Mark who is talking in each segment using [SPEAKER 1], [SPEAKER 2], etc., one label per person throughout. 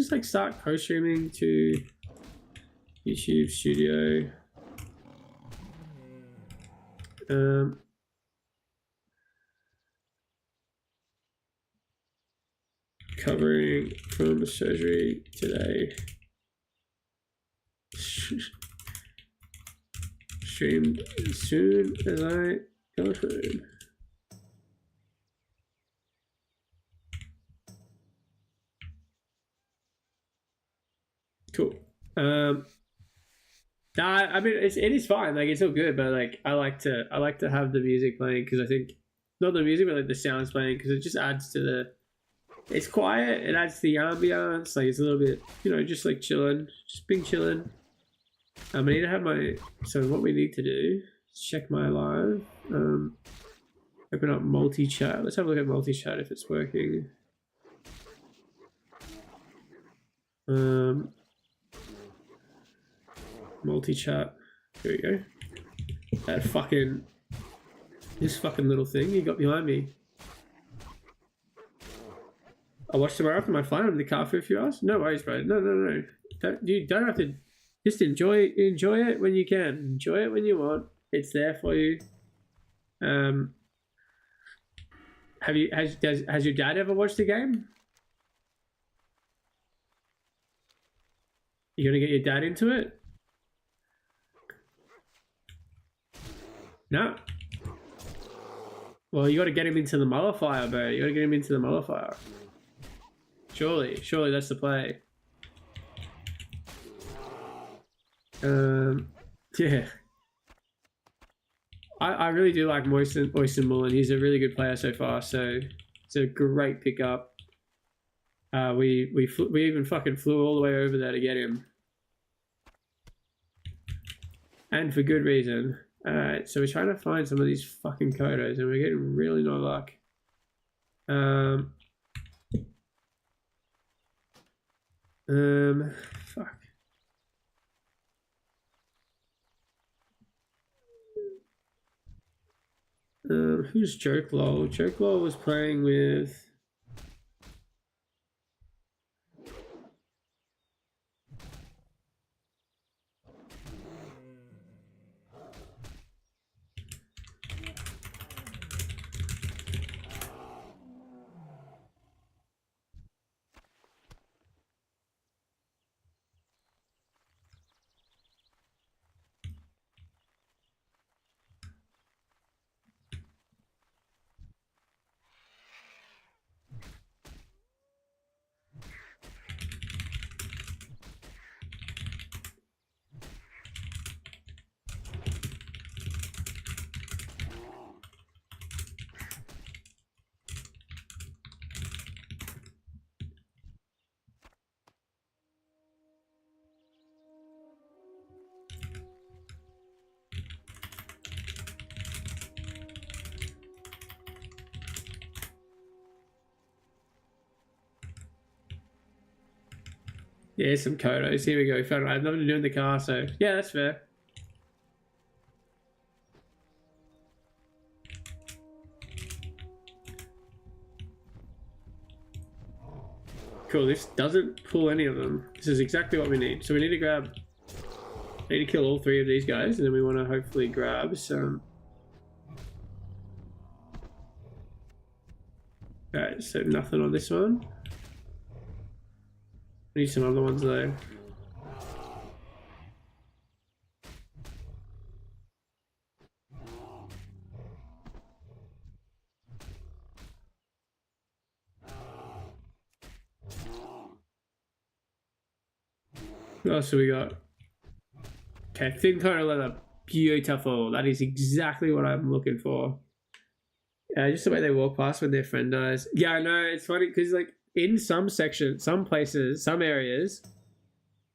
[SPEAKER 1] just like start co-streaming to YouTube Studio. Covering from surgery today. Streamed as soon as I got home. Cool. Nah, I mean it is fine. Like it's all good, but like I like to have the music playing because I think not the music, but like the sounds playing because it just adds to the. It's quiet. It adds to the ambiance. Like it's a little bit, you know, just like chilling, just being chilling. I need to have my. So what we need to do is check my live. Open up multi-chat. Let's have a look at multi-chat if it's working. Multi-chat. Here we go. This fucking little thing you got behind me. I'll watch tomorrow after my flight. I'm in the car for a few hours. No worries, bro. No. You don't have to. Just enjoy it when you can. Enjoy it when you want. It's there for you. Has your dad ever watched the game? You gonna get your dad into it? No. Well, you got to get him into the mullifier, bro. You got to get him into the mullifier. Surely that's the play. Yeah. I really do like Moisten Mullen. He's a really good player so far, so it's a great pickup. We even fucking flew all the way over there to get him. And for good reason. Alright, so we're trying to find some of these fucking Kodos and we're getting really no luck. Fuck. Who's Joke Lol? Joke Lol was playing with... Yeah, some Kodos. Here we go. Found it. I have nothing to do in the car, so yeah, that's fair. Cool. This doesn't pull any of them. This is exactly what we need. So we need to grab. Need to kill all three of these guys, and then we want to hopefully grab some. Alright, so nothing on this one. Need some other ones though. What else do we got? Okay, thin coat of leather. Beautiful. That is exactly what I'm looking for. Just the way they walk past when their friend dies. Yeah, I know. It's funny because like in some sections, some places, some areas,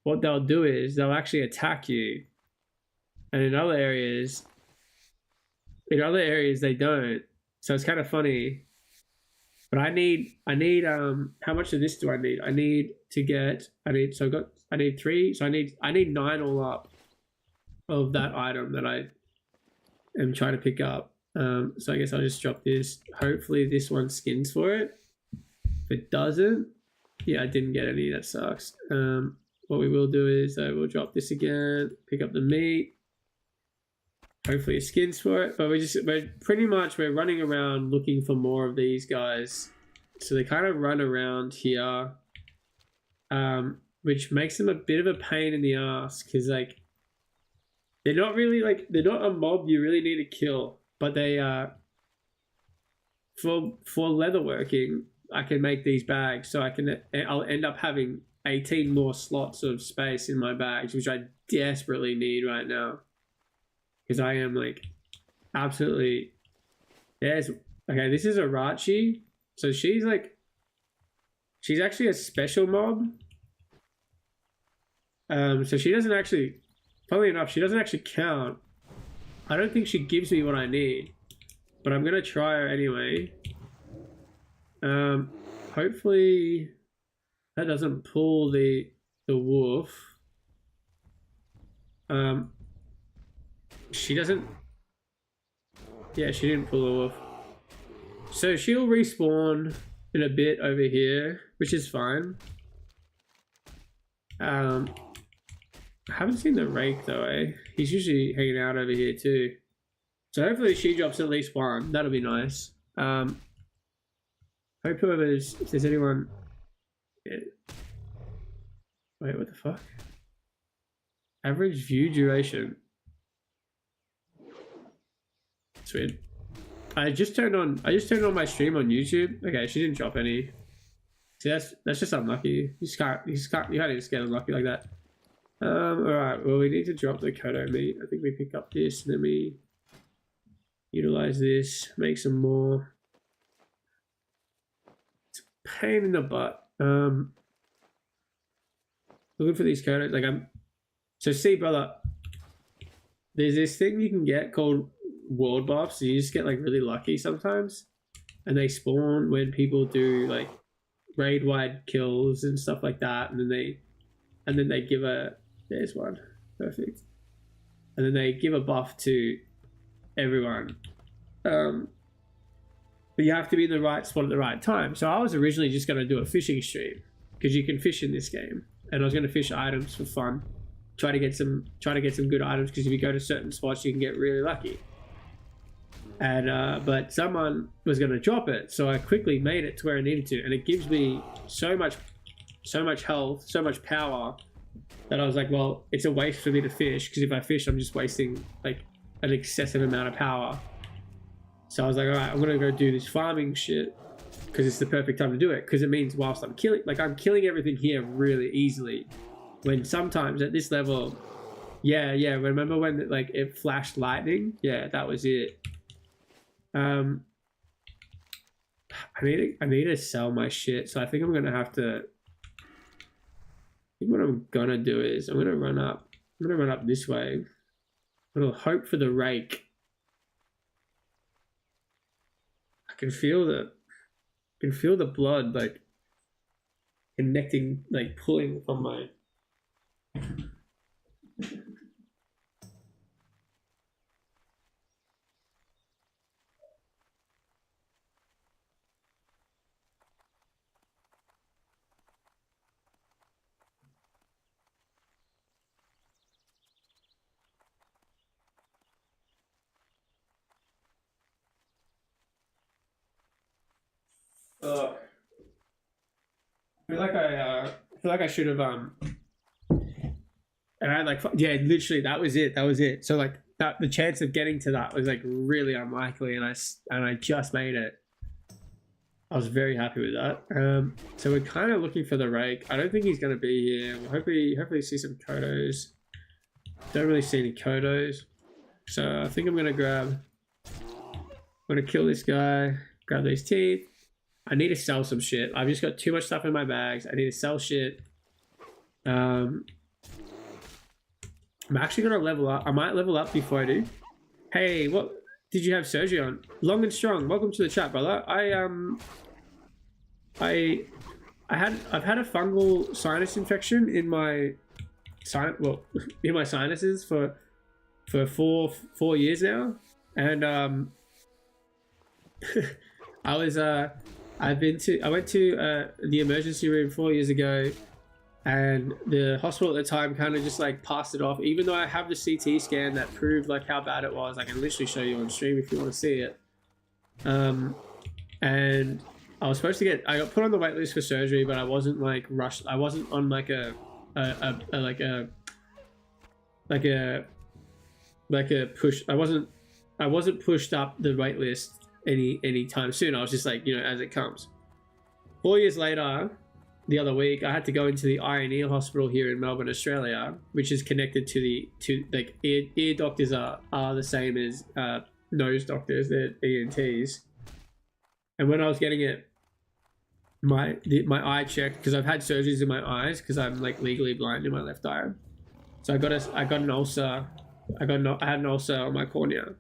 [SPEAKER 1] what they'll do is they'll actually attack you. And in other areas they don't. So it's kind of funny. But I need how much of this do I need? I need 3, so I need 9 all up of that item that I am trying to pick up. So I guess I'll just drop this. Hopefully this one skins for it. If it doesn't, Yeah, I didn't get any. That sucks. What we will do is we'll drop this again, pick up the meat. Hopefully a skins for it, but we're running around looking for more of these guys. So they kind of run around here, which makes them a bit of a pain in the ass because like they're not really like they're not a mob you really need to kill, but they for leatherworking I can make these bags, so I'll end up having 18 more slots of space in my bags, which I desperately need right now. Because I am like absolutely okay, this is Arachi. So she's actually a special mob. So she doesn't actually, funnily enough, she doesn't actually count. I don't think she gives me what I need. But I'm gonna try her anyway. Hopefully that doesn't pull the wolf. She doesn't. Yeah, she didn't pull the wolf. So she'll respawn in a bit over here, which is fine. I haven't seen the rake though, eh? He's usually hanging out over here too. So hopefully she drops at least one. That'll be nice. Hope if there's anyone. Yeah. Wait, what the fuck? Average view duration. Sweet. I just turned on my stream on YouTube. Okay, she didn't drop any. See, that's just unlucky. You can't just get unlucky like that. Alright, well we need to drop the Kodo meat. I think we pick up this and then we utilize this, make some more. It's a pain in the butt. Looking for these Kodos. Like so see brother, there's this thing you can get called world buffs. So you just get like really lucky sometimes, and they spawn when people do like raid wide kills and stuff like that, and then they give there's one, perfect, and then they give a buff to everyone. But you have to be in the right spot at the right time. So I was originally just going to do a fishing stream because you can fish in this game, and I was going to fish items for fun, try to get some good items, because if you go to certain spots you can get really lucky. And but someone was going to drop it, so I quickly made it to where I needed to, and it gives me so much health, so much power, that I was like, well, it's a waste for me to fish, because if I fish I'm just wasting like an excessive amount of power. So I was like, all right, I'm gonna go do this farming shit because it's the perfect time to do it, because it means whilst I'm killing everything here really easily, when sometimes at this level, yeah, remember when like it flashed lightning? Yeah, that was it. I need to sell my shit, so I think I'm gonna have to. I think what I'm gonna do is I'm gonna run up this way. I'm gonna hope for the rake. I can feel the blood like connecting, like pulling from my. I feel like I should have and I like, yeah, literally that was it. So like that, the chance of getting to that was like really unlikely, and I just made it. I was very happy with that. So we're kind of looking for the rake. I don't think he's going to be here. We'll hopefully see some Kodos. Don't really see any Kodos, so I think I'm going to kill this guy, grab these teeth. I need to sell some shit. I've just got too much stuff in my bags. I need to sell shit. I'm actually gonna level up. I might level up before I do. Hey, what did you have surgery on? Long and strong. Welcome to the chat, brother. I've had a fungal sinus infection in my sinuses for 4 years now, and I was I went to the emergency room 4 years ago, and the hospital at the time kind of just like passed it off. Even though I have the CT scan that proved like how bad it was, I can literally show you on stream if you want to see it. And I was supposed to I got put on the wait list for surgery, but I wasn't like rushed. I wasn't on like a push. I wasn't pushed up the wait list any time soon. I was just like, you know, as it comes. 4 years later, the other week, I had to go into the eye and ear hospital here in Melbourne, Australia, which is connected to like ear doctors are the same as nose doctors, they're ENTs. And when I was getting my eye checked, because I've had surgeries in my eyes because I'm like legally blind in my left eye, so I got an ulcer. I had an ulcer on my cornea.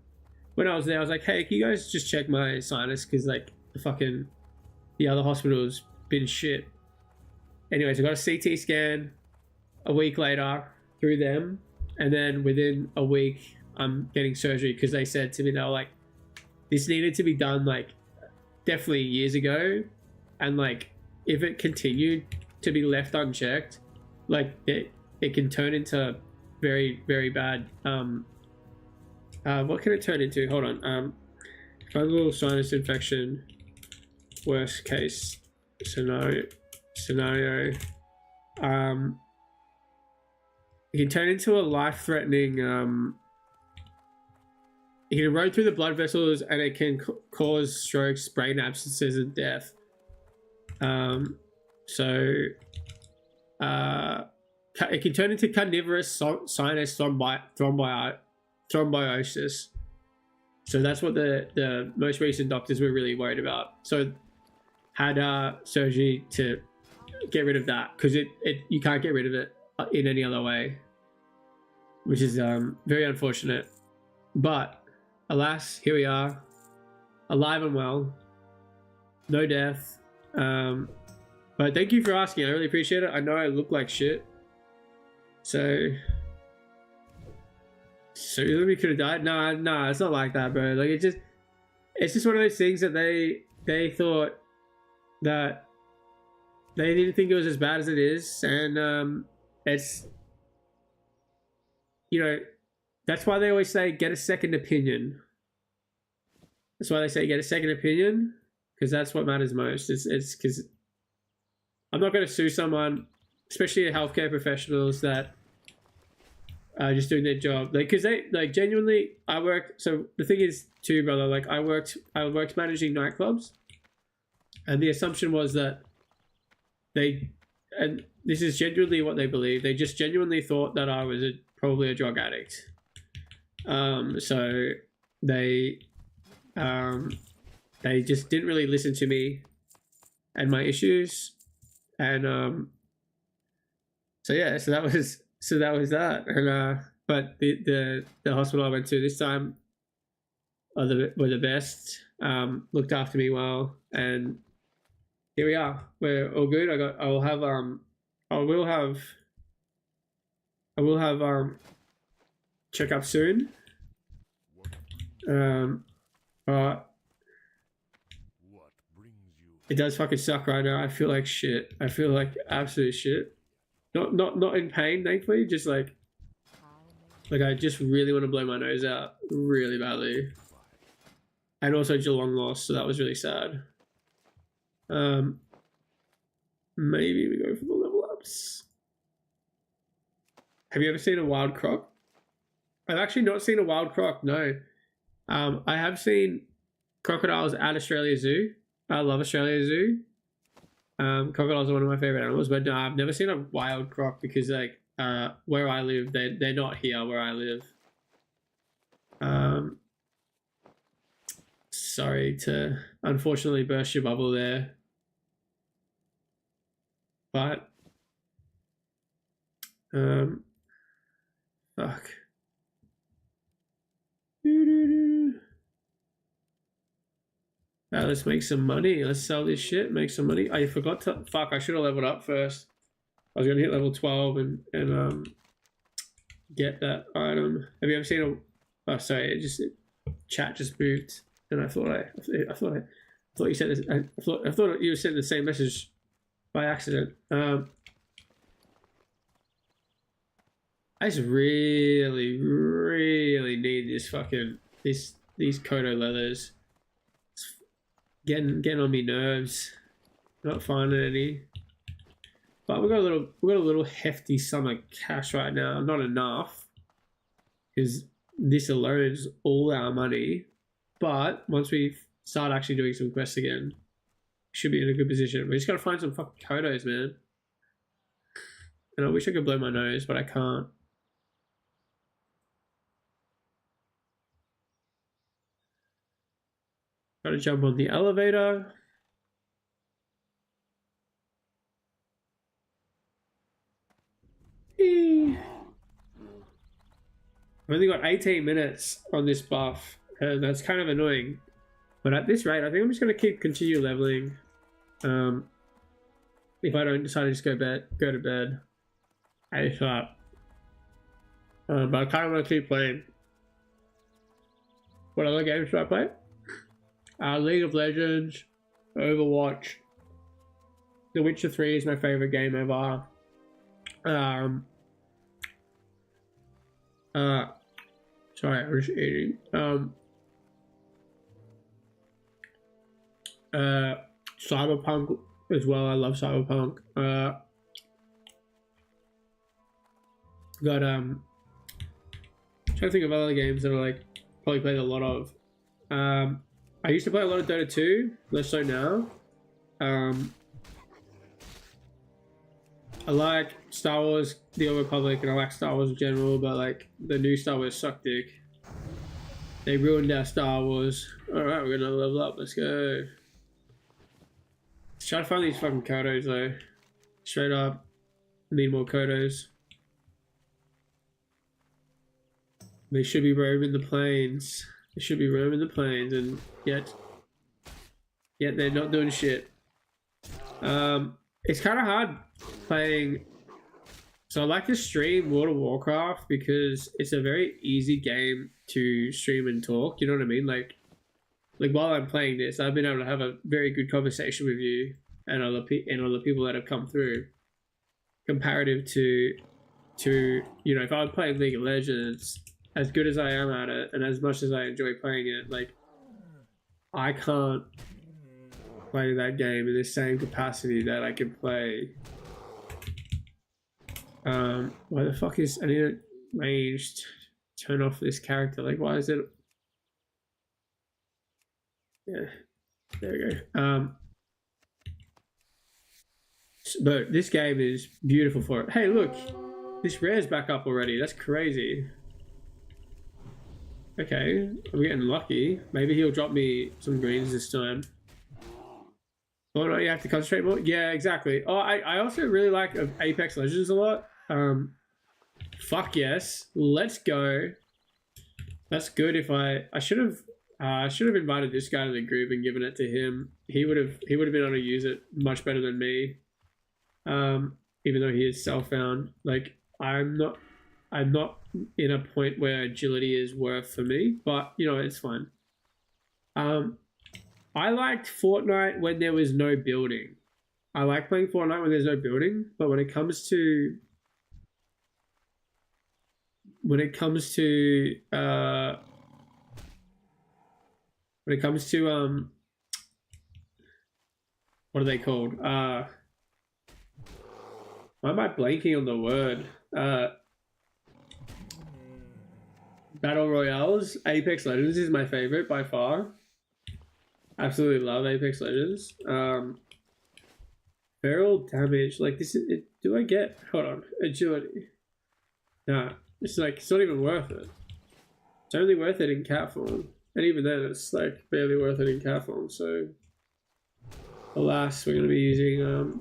[SPEAKER 1] When I was there, I was like, hey, can you guys just check my sinus, because like the other hospital's been shit. Anyways, I got a CT scan a week later through them, and then within a week I'm getting surgery, because they said to me, they were like, this needed to be done like definitely years ago, and like if it continued to be left unchecked, like it can turn into very, very bad. What can it turn into? Hold on. Fungal sinus infection, worst case scenario. It can turn into a life-threatening. It can erode through the blood vessels, and it can cause strokes, brain abscesses, and death. It can turn into carnivorous sinus thrombosis. So that's what the most recent doctors were really worried about. So had surgery to get rid of that, because you can't get rid of it in any other way, which is very unfortunate. But alas, here we are, alive and well, no death. But thank you for asking. I really appreciate it. I know I look like shit, so we could have died. No, it's not like that, bro. Like it's just one of those things that they thought that they didn't think it was as bad as it is, and it's, you know, that's why they always say get a second opinion. That's why they say get a second opinion, because that's what matters most. It's because I'm not going to sue someone, especially healthcare professionals that are just doing their job, like, because they like genuinely. I work. So the thing is, too, brother, like I worked managing nightclubs, and the assumption was that and this is genuinely what they believe. They just genuinely thought that I was probably a drug addict. So they just didn't really listen to me and my issues, and so yeah, so that was that. And but the hospital I went to this time were the best. Looked after me well, and here we are. We're all good. I will have check up soon. But it does fucking suck right now. I feel like shit. I feel like absolute shit. Not in pain, thankfully. Just like I just really want to blow my nose out really badly. And also Geelong lost, so that was really sad. Maybe we go for the level ups. Have you ever seen a wild croc? I've actually not seen a wild croc, no. I have seen crocodiles at Australia Zoo. I love Australia Zoo. Crocodiles are one of my favorite animals, but no, I've never seen a wild croc, because like where I live, they're not here where I live. Sorry to unfortunately burst your bubble there, but fuck. Let's make some money. Let's sell this shit, make some money. I forgot to fuck. I should have leveled up first. I was gonna hit level 12 and get that item. Have you ever seen a? Oh, sorry. Chat just moved, and I thought thought you said this. I thought you were sending the same message by accident. I just really, really need this fucking these Kodo leathers. It's getting on me nerves. Not finding any. But we got a little hefty sum of cash right now. Not enough, because this alone is all our money. But once we start actually doing some quests again, we should be in a good position. We just gotta find some fucking Kodos, man. And I wish I could blow my nose, but I can't. Gotta jump on the elevator. I've only got 18 minutes on this buff, and that's kind of annoying. But at this rate, I think I'm just going to continue leveling. If I don't decide to just go to bed. ASAP. But I kind of want to keep playing. What other games should I play? League of Legends, Overwatch. The Witcher 3 is my favorite game ever. Sorry, I was eating. Cyberpunk as well. I love Cyberpunk. Trying to think of other games that I like probably played a lot of. I used to play a lot of Dota 2, less so now. I like Star Wars, The Old Republic, and I like Star Wars in general, but like the new Star Wars suck dick. They ruined our Star Wars. Alright, we're gonna level up, let's go. Let's try to find these fucking Kodos though. Straight up. I need more Kodos. They should be roaming the plains. They should be roaming the plains, and yet they're not doing shit. It's kind of hard playing. So I like to stream World of Warcraft because it's a very easy game to stream and talk. You know what I mean? Like while I'm playing this, I've been able to have a very good conversation with you and other people that have come through. Comparative to you know, if I was playing League of Legends, as good as I am at it and as much as I enjoy playing it, like I can't play that game in the same capacity that I can play. Why the fuck is I need to ranged turn off this character? Like, why is it? Yeah, there we go. But this game is beautiful for it. Hey, look, this rare's back up already. That's crazy. Okay, I'm getting lucky. Maybe he'll drop me some greens this time. Oh no, you have to concentrate more? Yeah, exactly. Oh, I also really like Apex Legends a lot. Fuck yes. Let's go. That's good. If I should have invited this guy to the group and given it to him. He would have been able to use it much better than me. Even though he is self-found. Like I'm not in a point where agility is worth for me, but you know, it's fine. I liked Fortnite when there was no building. I like playing Fortnite when there's no building, but when it comes to what are they called? Why am I blanking on the word? Battle Royales. Apex Legends is my favorite by far. Absolutely love Apex Legends. Feral damage. Like this is it, do I get hold on. Agility. Nah. It's like it's not even worth it. It's only worth it in cat form. And even then it's like barely worth it in cat form, so alas, we're gonna be using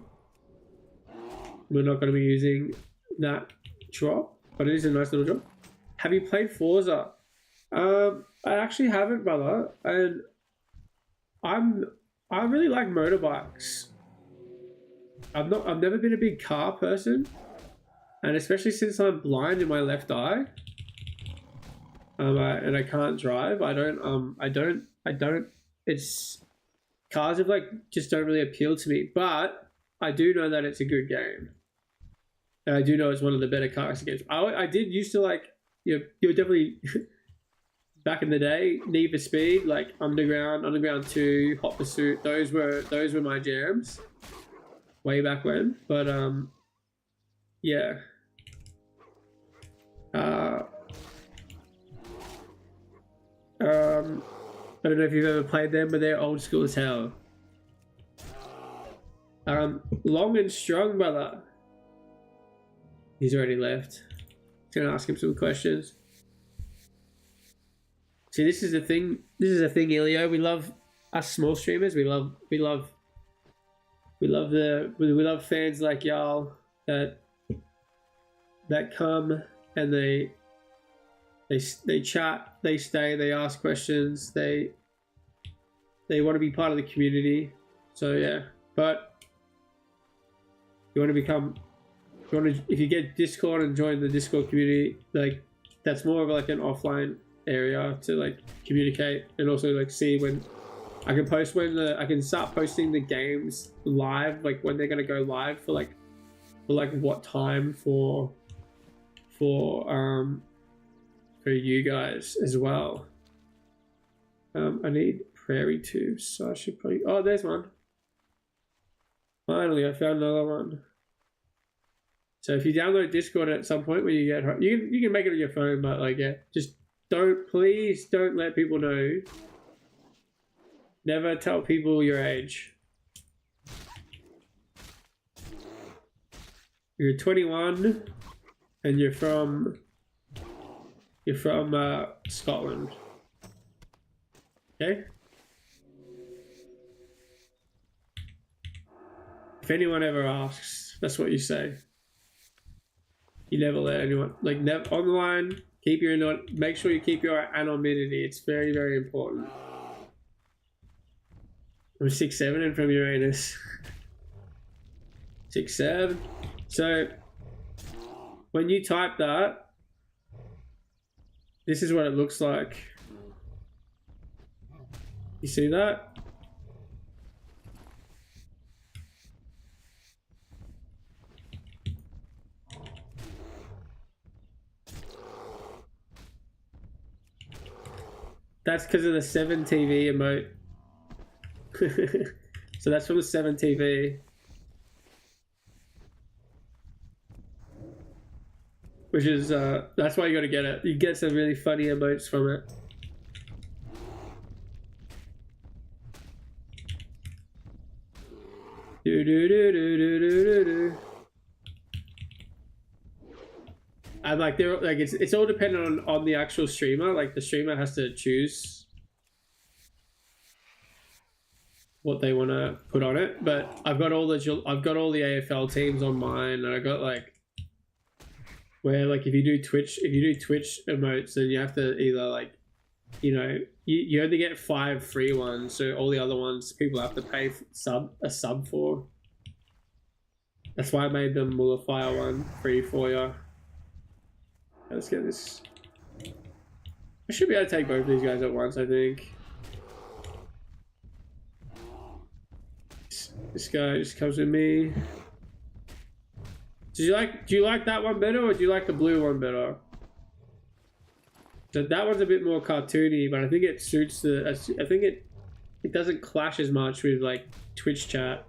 [SPEAKER 1] we're not gonna be using that drop, but it is a nice little drop. Have you played Forza? I actually haven't, brother, and I really like motorbikes. I've never been a big car person, and especially since I'm blind in my left eye, and I can't drive. I don't. It's cars have like just don't really appeal to me. But I do know that it's a good game, and I do know it's one of the better car racing games. I did used to like you're definitely back in the day Need for Speed, like Underground 2, Hot Pursuit. Those were my jams way back when. But yeah. I don't know if you've ever played them, but they're old school as hell. Long and Strong, brother. He's already left. Gonna ask him some questions. See, this is the thing. This is the thing, Ilio. We love us small streamers. We love fans like y'all that come and they chat, they stay, they ask questions, they want to be part of the community. So yeah, but if you get Discord and join the Discord community, like that's more of like an offline area to like communicate and also like see when I can start posting the games live, like when they're gonna go live for what time for you guys as well. I need prairie tubes, so I should probably. Oh, there's one. Finally, I found another one. So if you download Discord at some point when you get home, you can make it on your phone, but like yeah, just please don't let people know. Never tell people your age. You're 21 and you're from Scotland. Okay? If anyone ever asks, that's what you say. You never let anyone, like, never online, make sure you keep your anonymity. It's very, very important. I'm 6'7" and from Uranus. 6'7". So, when you type that, this is what it looks like. You see that? That's because of the 7 TV emote. So that's from the 7 TV. Which is, that's why you gotta get it. You get some really funny emotes from it. And like they're like it's all dependent on the actual streamer. Like the streamer has to choose what they want to put on it. But I've got all the AFL teams on mine, and I got like where like if you do Twitch emotes, then you have to either like you only get 5 free ones, so all the other ones people have to pay a sub for. That's why I made the Mullifier one free for you. Let's get this. I should be able to take both of these guys at once, I think. This guy just comes with me. Do you like that one better, or do you like the blue one better? So that one's a bit more cartoony, but I think it suits the. I think it doesn't clash as much with like Twitch chat.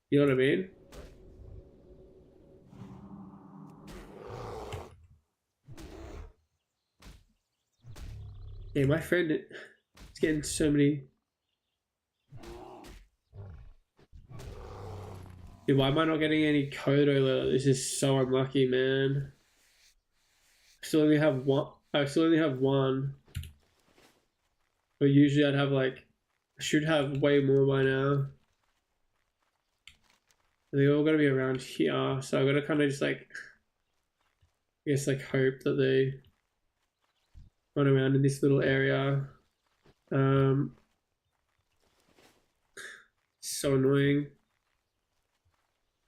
[SPEAKER 1] You know what I mean? Yeah, my friend is getting so many. Dude, why am I not getting any code alert? This is so unlucky, man. I still only have one. But usually I'd have like, I should have way more by now. They all gotta be around here, so I gotta kind of just like, I guess like hope that they run around in this little area. So annoying.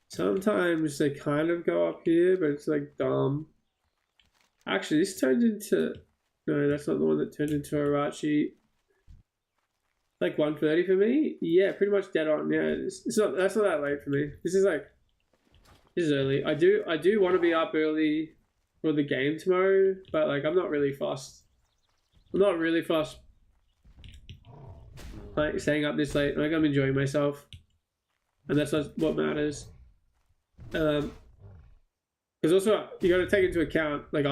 [SPEAKER 1] Sometimes they kind of go up here, but it's like dumb. Actually, this turns into... No, that's not the one that turned into Arachi. Like 1:30 for me. Yeah, pretty much dead on. Yeah, it's not. That's not that late for me. This is like this is early. I do want to be up early for the game tomorrow, but like I'm not really fussed. I'm not really fussed. Like staying up this late. Like I'm enjoying myself, and that's what matters. Because also you got to take into account. Like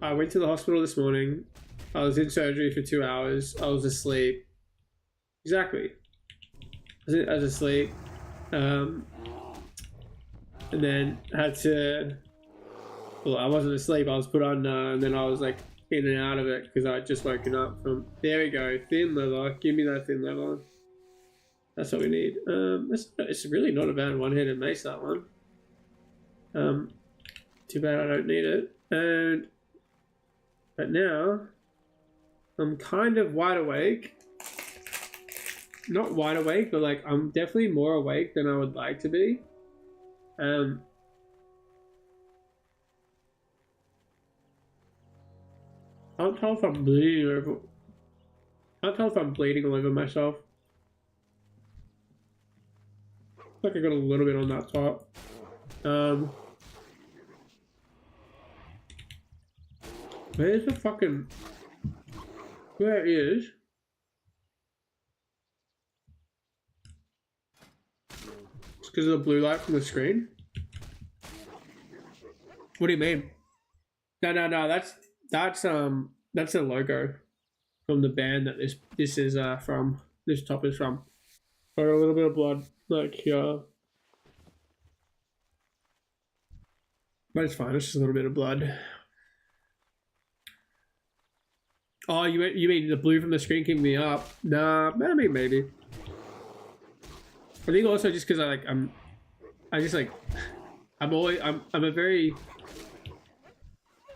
[SPEAKER 1] I went to the hospital this morning. I was in surgery for 2 hours. I was asleep. Exactly. I was asleep. And then had to. Well, I wasn't asleep. I was put on, and then I was like in and out of it because I had just woken up from. There we go. Thin leather. Give me that thin leather. That's what we need. It's really not a bad one-handed mace, that one. Too bad I don't need it. But now I'm kind of wide awake. Not wide awake, but like I'm definitely more awake than I would like to be. I can't tell if I'm bleeding over. I can't tell if I'm bleeding all over myself. Like I got a little bit on that top. Where's the fucking... Where is... It's because of the blue light from the screen? What do you mean? No, that's a logo from the band that this is from. This top is from. Or a little bit of blood, like here. But it's fine, it's just a little bit of blood. Oh, you mean the blue from the screen keeping me up? Nah, maybe. I think also just because I'm a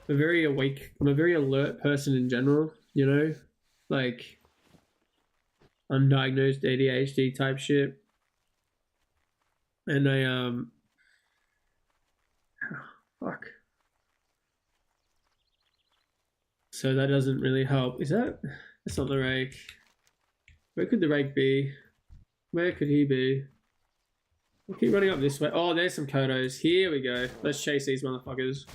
[SPEAKER 1] very awake. I'm a very alert person in general. You know, like undiagnosed ADHD type shit, and fuck. So that doesn't really help. Is that? That's not the rake. Where could the rake be? Where could he be? I'll keep running up this way. Oh, there's some Kodos. Here we go. Let's chase these motherfuckers.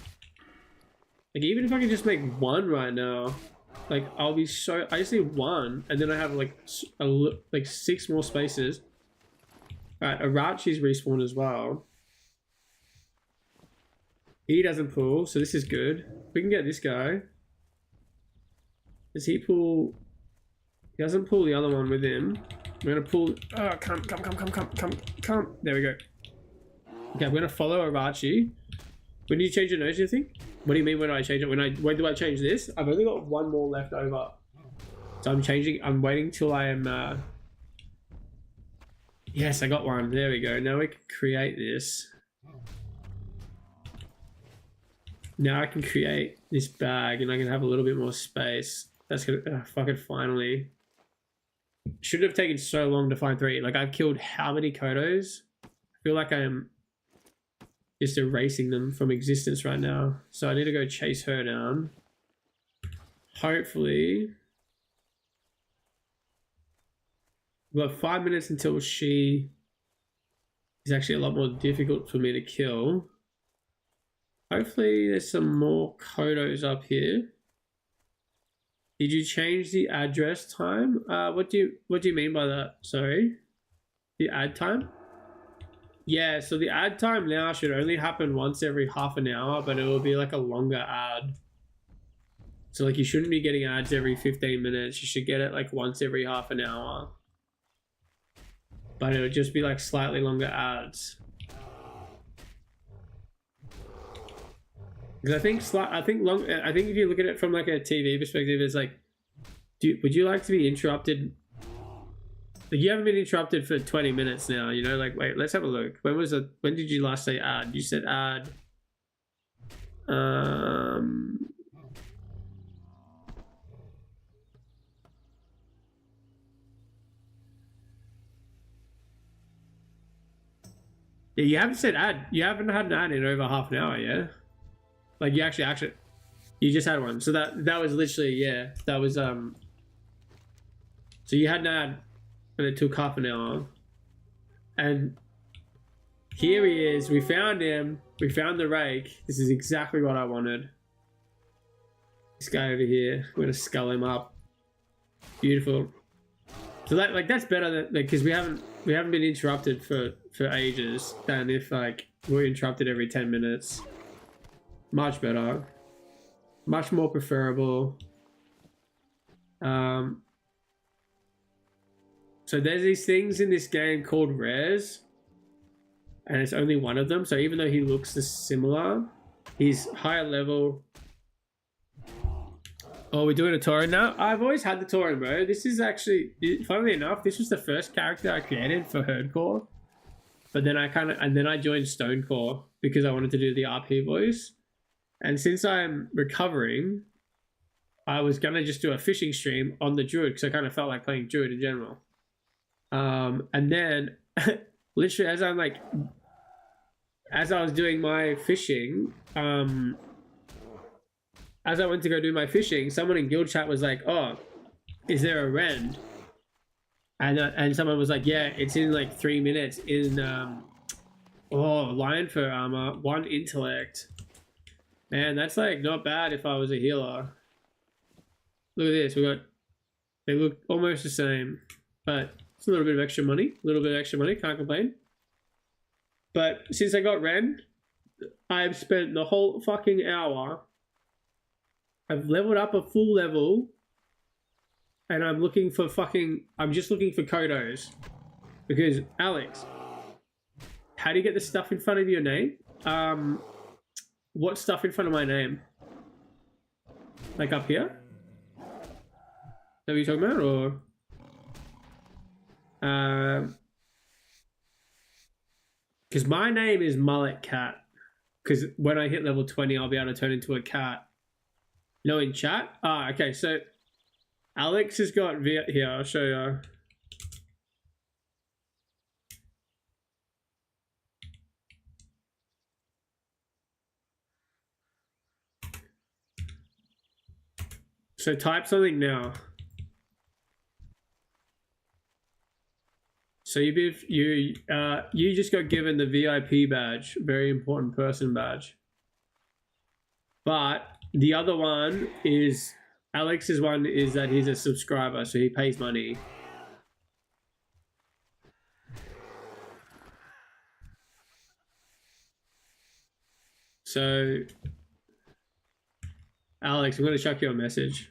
[SPEAKER 1] Like, even if I can just make one right now, like, I'll be so... I just need one, and then I have, like, 6 more spaces. Alright, Arachi's respawned as well. He doesn't pull, so this is good. We can get this guy. Does he pull... He doesn't pull the other one with him. We're gonna pull... Oh, come. There we go. Okay, I'm gonna follow Arachi. When do you change your nose, do you think? What do you mean when I change it? When do I change this? I've only got one more left over. So I'm waiting till I am... Yes, I got one. There we go. Now we can create this. Now I can create this bag and I can have a little bit more space. That's gonna... fucking finally... Should have taken so long to find 3. Like, I've killed how many Kodos? I feel like I am just erasing them from existence right now. So I need to go chase her down. Hopefully. We've got 5 minutes until she is actually a lot more difficult for me to kill. Hopefully there's some more Kodos up here. Did you change the address time? What do you mean by that? Sorry, the ad time? Yeah, so the ad time now should only happen once every half an hour, but it will be like a longer ad. So like you shouldn't be getting ads every 15 minutes. You should get it like once every half an hour. But it would just be like slightly longer ads. Because I think if you look at it from like a TV perspective, it's like, would you like to be interrupted? Like, you haven't been interrupted for 20 minutes now, you know? Like, wait, let's have a look. When did you last say ad? You said ad. Yeah, you haven't said ad. You haven't had an ad in over half an hour, yeah? Like, you actually, you just had one. So that was literally, yeah, that was, So you had an ad, and it took half an hour. And here he is. We found him. We found the rake. This is exactly what I wanted. This guy over here. We're gonna skull him up. Beautiful. So that's better than, because we haven't been interrupted for ages than if like we're interrupted every 10 minutes. Much better. Much more preferable. So there's these things in this game called rares, and it's only one of them. So even though he looks similar, he's higher level. Oh, we're doing a Tauren now? I've always had the Tauren, bro. This is actually, funnily enough, this was the first character I created for Herdcore. But then I joined Stonecore because I wanted to do the RP voice. And since I'm recovering, I was going to just do a fishing stream on the Druid because I kind of felt like playing Druid in general. And then, literally as I was doing my fishing, as I went to go do my fishing, someone in guild chat was like, "Oh, is there a rend?" And someone was like, "Yeah, it's in like 3 minutes in Lion Fur armor, 1 intellect." Man, that's like not bad if I was a healer. Look at this. They look almost the same, but it's a little bit of extra money. Can't complain. But since I got rend, I've spent the whole fucking hour. I've leveled up a full level, and I'm just looking for Kodos. Because, Alex, how do you get the stuff in front of your name? What stuff in front of my name? Like up here? Is that what you're talking about, or? Because my name is Mullet Cat. Because when I hit level 20, I'll be able to turn into a cat. No, in chat? Ah, okay, so Alex has got here, I'll show you. So type something now. So you just got given the VIP badge, very important person badge. But the other one is, Alex's one is that he's a subscriber, so he pays money. So, Alex, I'm going to chuck you a message.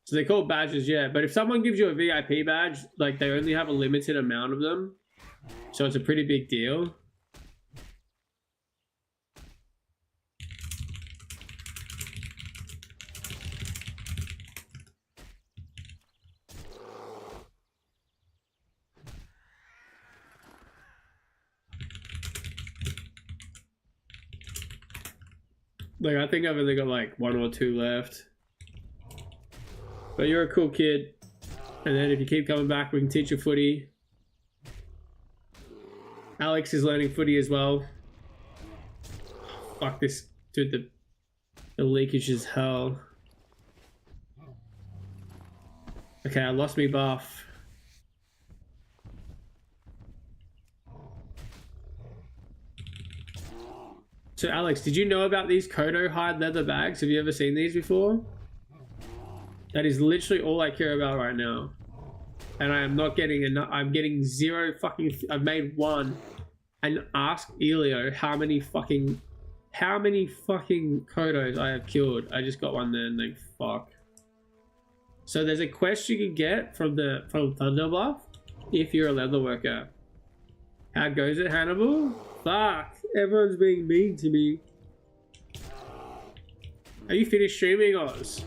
[SPEAKER 1] So they call badges, yeah. But if someone gives you a VIP badge, like they only have a limited amount of them. So it's a pretty big deal. Like I think I've only got like 1 or 2 left. But you're a cool kid. And then if you keep coming back, we can teach you footy. Alex is learning footy as well. Fuck this. Dude, the leakage is hell. Okay, I lost me buff. So Alex, did you know about these Kodo hide leather bags? Have you ever seen these before? That is literally all I care about right now. And I am not getting enough. I'm getting 0 fucking... I've made 1. And ask Elio how many fucking Kodos I have killed. I just got 1 there and like, fuck. So there's a quest you can get from Thunderbluff if you're a leather worker. How goes it, Hannibal? Fuck. Everyone's being mean to me. Are you finished streaming, Oz?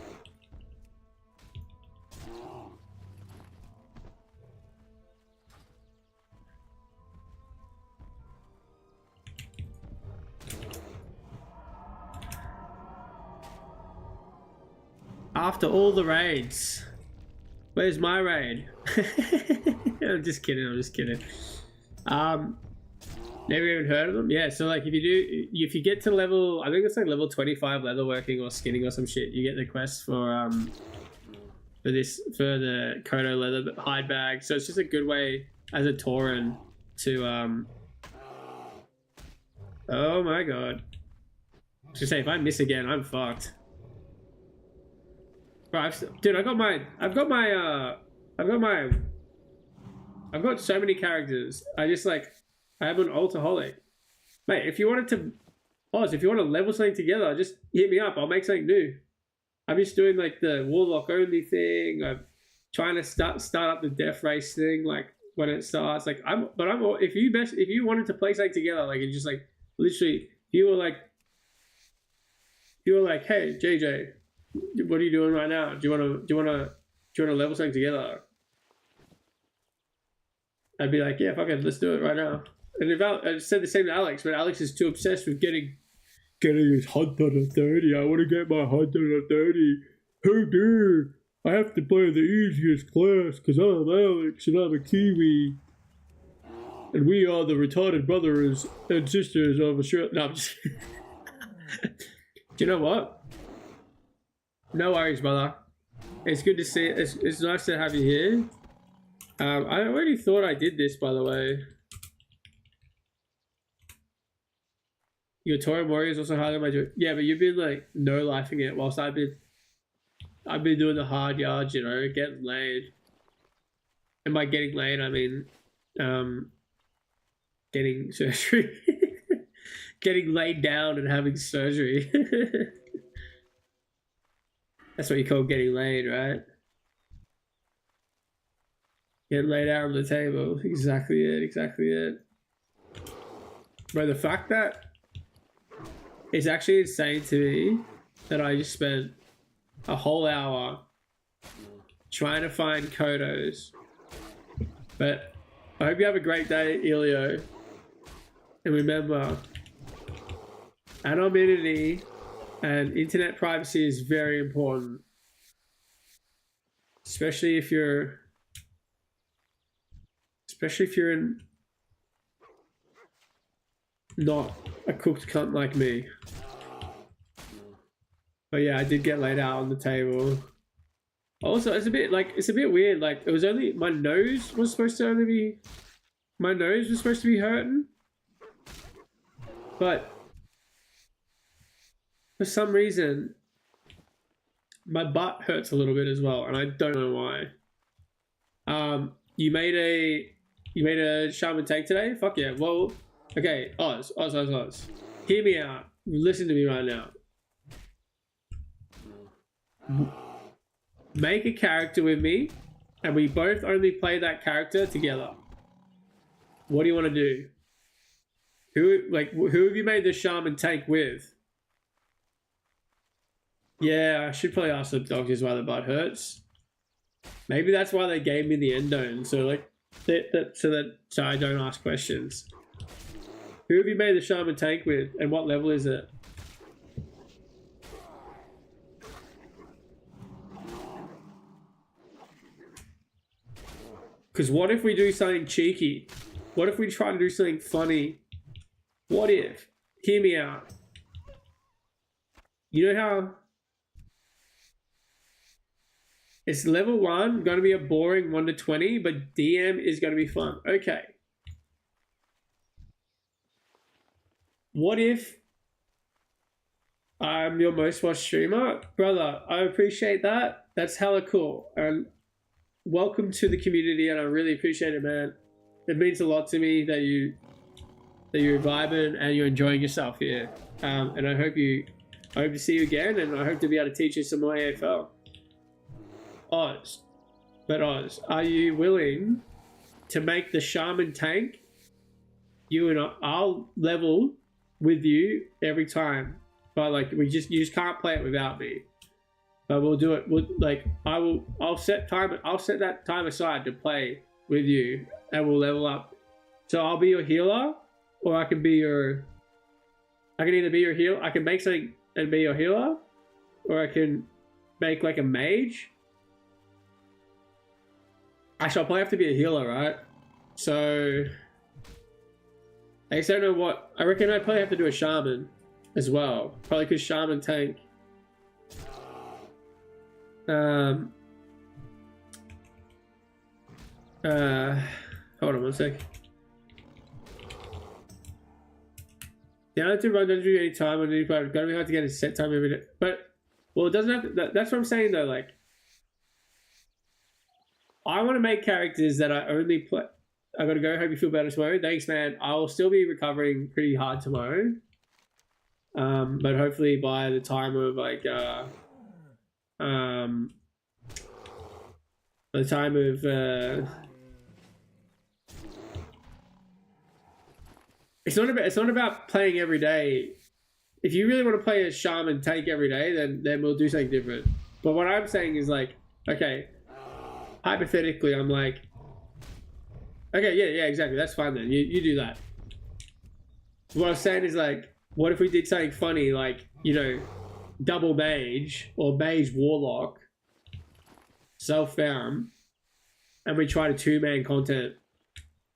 [SPEAKER 1] After all the raids. Where's my raid? I'm just kidding. Um, never even heard of them. Yeah, so like if you get to level, I think it's like level 25 leatherworking or skinning or some shit, you get the quest for the Kodo leather hide bag. So it's just a good way as a Tauren to oh my god. Just say if I miss again, I'm fucked. Bro, dude, I've got so many characters. I have an altaholic. Mate, if you wanted to Oz, if you want to level something together, just hit me up. I'll make something new. I'm just doing like the warlock only thing. I'm trying to start up the death race thing, like when it starts. Like if you wanted to play something together, like and just like literally you were like, hey JJ, what are you doing right now? Do you wanna level something together? I'd be like, yeah, fuck it, let's do it right now. And if I said the same to Alex, but Alex is too obsessed with getting his 130. I want to get my 130. How dare I have to play the easiest class because I'm Alex and I'm a Kiwi. And we are the retarded brothers and sisters of Australia. No, I'm just... Do you know what? No worries, brother. It's good to see it. It's nice to have you here. I already thought I did this, by the way. Your Tauren Warrior is also harder than my job. Yeah, but you've been like no-lifing it whilst I've been doing the hard yards, you know, getting laid. And by getting laid, I mean getting surgery. Getting laid down and having surgery. That's what you call getting laid, right? Getting laid out on the table. Exactly it. Bro, the fact that it's actually insane to me that I just spent a whole hour trying to find Kodos. But I hope you have a great day, Elio. And remember, anonymity and internet privacy is very important. Especially if you're in not a cooked cunt like me. But yeah, I did get laid out on the table. Also, it's a bit weird. Like it was only my nose was supposed to be hurting, but for some reason my butt hurts a little bit as well, and I don't know why. You made a shaman tank today? Fuck yeah. Well, okay, Oz. Hear me out. Listen to me right now. Make a character with me, and we both only play that character together. What do you want to do? Who have you made the shaman tank with? Yeah, I should probably ask the doctors why the butt hurts. Maybe that's why they gave me the endone, so like so I don't ask questions. Who have you made the shaman tank with, and what level is it? Because what if we do something cheeky? What if we try to do something funny? What if? Hear me out. You know how it's level 1, going to be a boring 1 to 20, but DM is going to be fun. Okay. What if I'm your most watched streamer? Brother, I appreciate that. That's hella cool. And welcome to the community, and I really appreciate it, man. It means a lot to me that you're vibing and you're enjoying yourself here. And I hope to see you again, and I hope to be able to teach you some more AFL. Oz, are you willing to make the shaman tank? You and I'll level with you every time, but like you just can't play it without me. But we'll do it. I'll set that time aside to play with you, and we'll level up. So I'll be your healer, or I can either be your healer. I can make something and be your healer, or I can make like a mage. Actually, I'll probably have to be a healer, right? So I just don't know what. I reckon I'd probably have to do a shaman as well. Probably because shaman tank. Hold on one sec. Yeah, I have to run dungeon any time on any part. Gotta be hard to get a set time every day. But well, it doesn't have to. That's what I'm saying though. Like, I want to make characters that I only play. I gotta go. Hope you feel better tomorrow. Thanks, man. I'll still be recovering pretty hard tomorrow. But hopefully by the time of like by the time of it's not about playing every day. If you really want to play a shaman tank every day, then we'll do something different. But what I'm saying is like, okay, hypothetically, I'm like, okay, yeah, exactly. That's fine then. You do that. What I'm saying is like, what if we did something funny like, you know, double mage or mage warlock, self-found, and we tried a 2-man content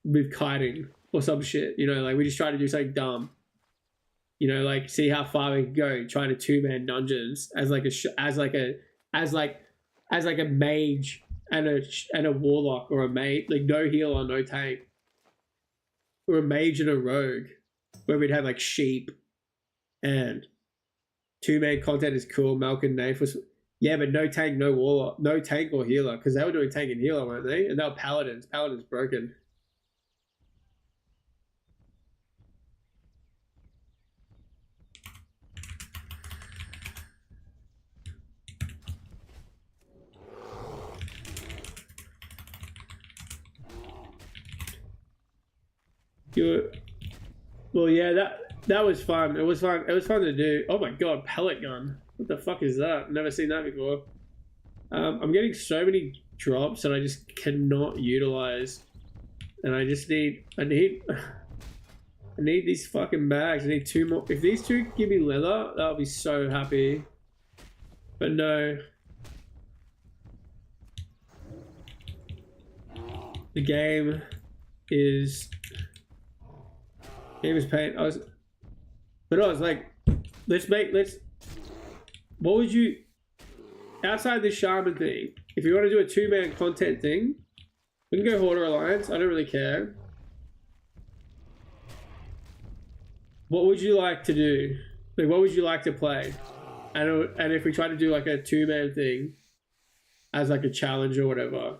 [SPEAKER 1] with kiting or some shit, you know, like we just try to do something dumb, you know, like see how far we can go trying to 2-man dungeons as like a mage and a warlock or a mage, like no heal or no tank, or a mage and a rogue where we'd have like sheep and 2-man content is cool. Malk and Nath was, yeah, but no tank, no warlock, no tank or healer, because they were doing tank and healer, weren't they? And they were paladins. Paladins broken. Well, yeah, that was fun. It was fun. It was fun to do. Oh my god, pellet gun! What the fuck is that? Never seen that before. I'm getting so many drops that I just cannot utilize, and I need these fucking bags. I need 2 more. If these 2 give me leather, I'll be so happy. But no. The game is pain. I was like, what would you, outside the shaman thing, if you want to do a 2-man content thing, we can go Hoarder Alliance. I don't really care. What would you like to do? Like, what would you like to play? And if we try to do like a 2-man thing as like a challenge or whatever,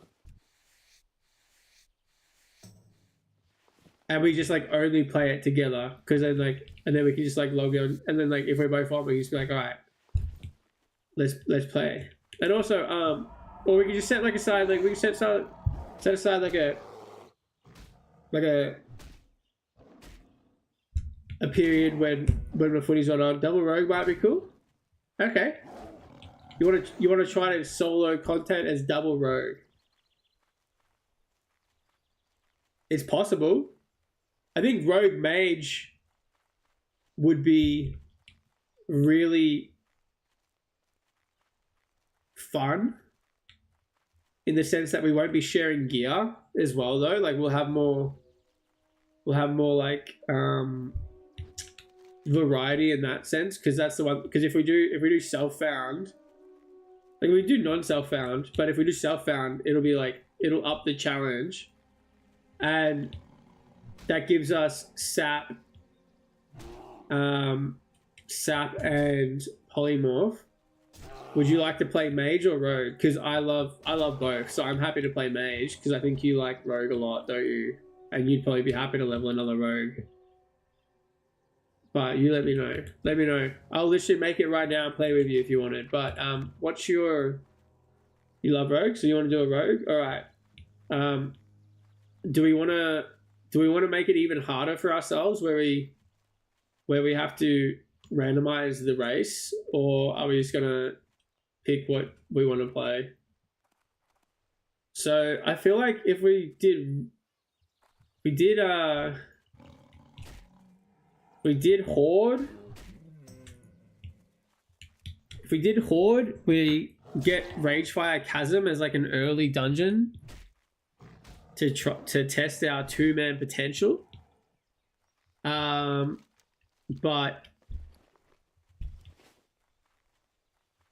[SPEAKER 1] and we just like only play it together, because then like, and then we can just like log in, and then like if we're both on, we can just be like, all right, let's play. And also, or we can just set like aside, like we can set aside like a period when the footy's not on. Double rogue might be cool. Okay, you want to try to solo content as double rogue? It's possible. I think rogue mage would be really fun in the sense that we won't be sharing gear as well though. Like we'll have more like variety in that sense, because that's the one, because if we do self-found, like we do non-self-found, but if we do self-found, it'll be like, it'll up the challenge, and that gives us sap and polymorph. Would you like to play mage or rogue? Because I love both, so I'm happy to play mage, because I think you like rogue a lot, don't you? And you'd probably be happy to level another rogue. But you let me know. Let me know. I'll literally make it right now and play with you if you wanted. But what's your... You love rogue, so you want to do a rogue? All right. Do we want to make it even harder for ourselves, where we have to randomize the race, or are we just gonna pick what we want to play? So I feel like if we did Horde. If we did Horde, we get Ragefire Chasm as like an early dungeon to test our 2-man potential. But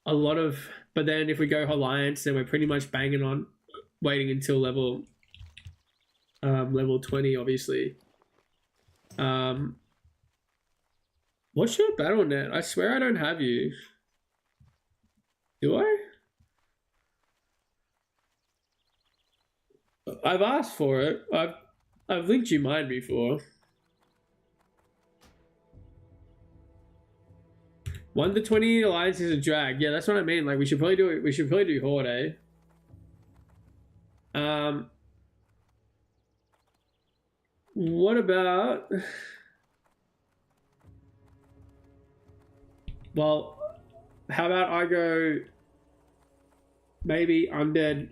[SPEAKER 1] a lot of, but then if we go alliance, then we're pretty much banging on waiting until level 20, obviously. What's your battle net? I swear I don't have you. Do I? I've asked for it. I've linked you mine before. 1 to 20 alliance is a drag. Yeah, that's what I mean. Like we should probably do it. We should probably do Horde, eh? What about? Well, how about I go? Maybe undead.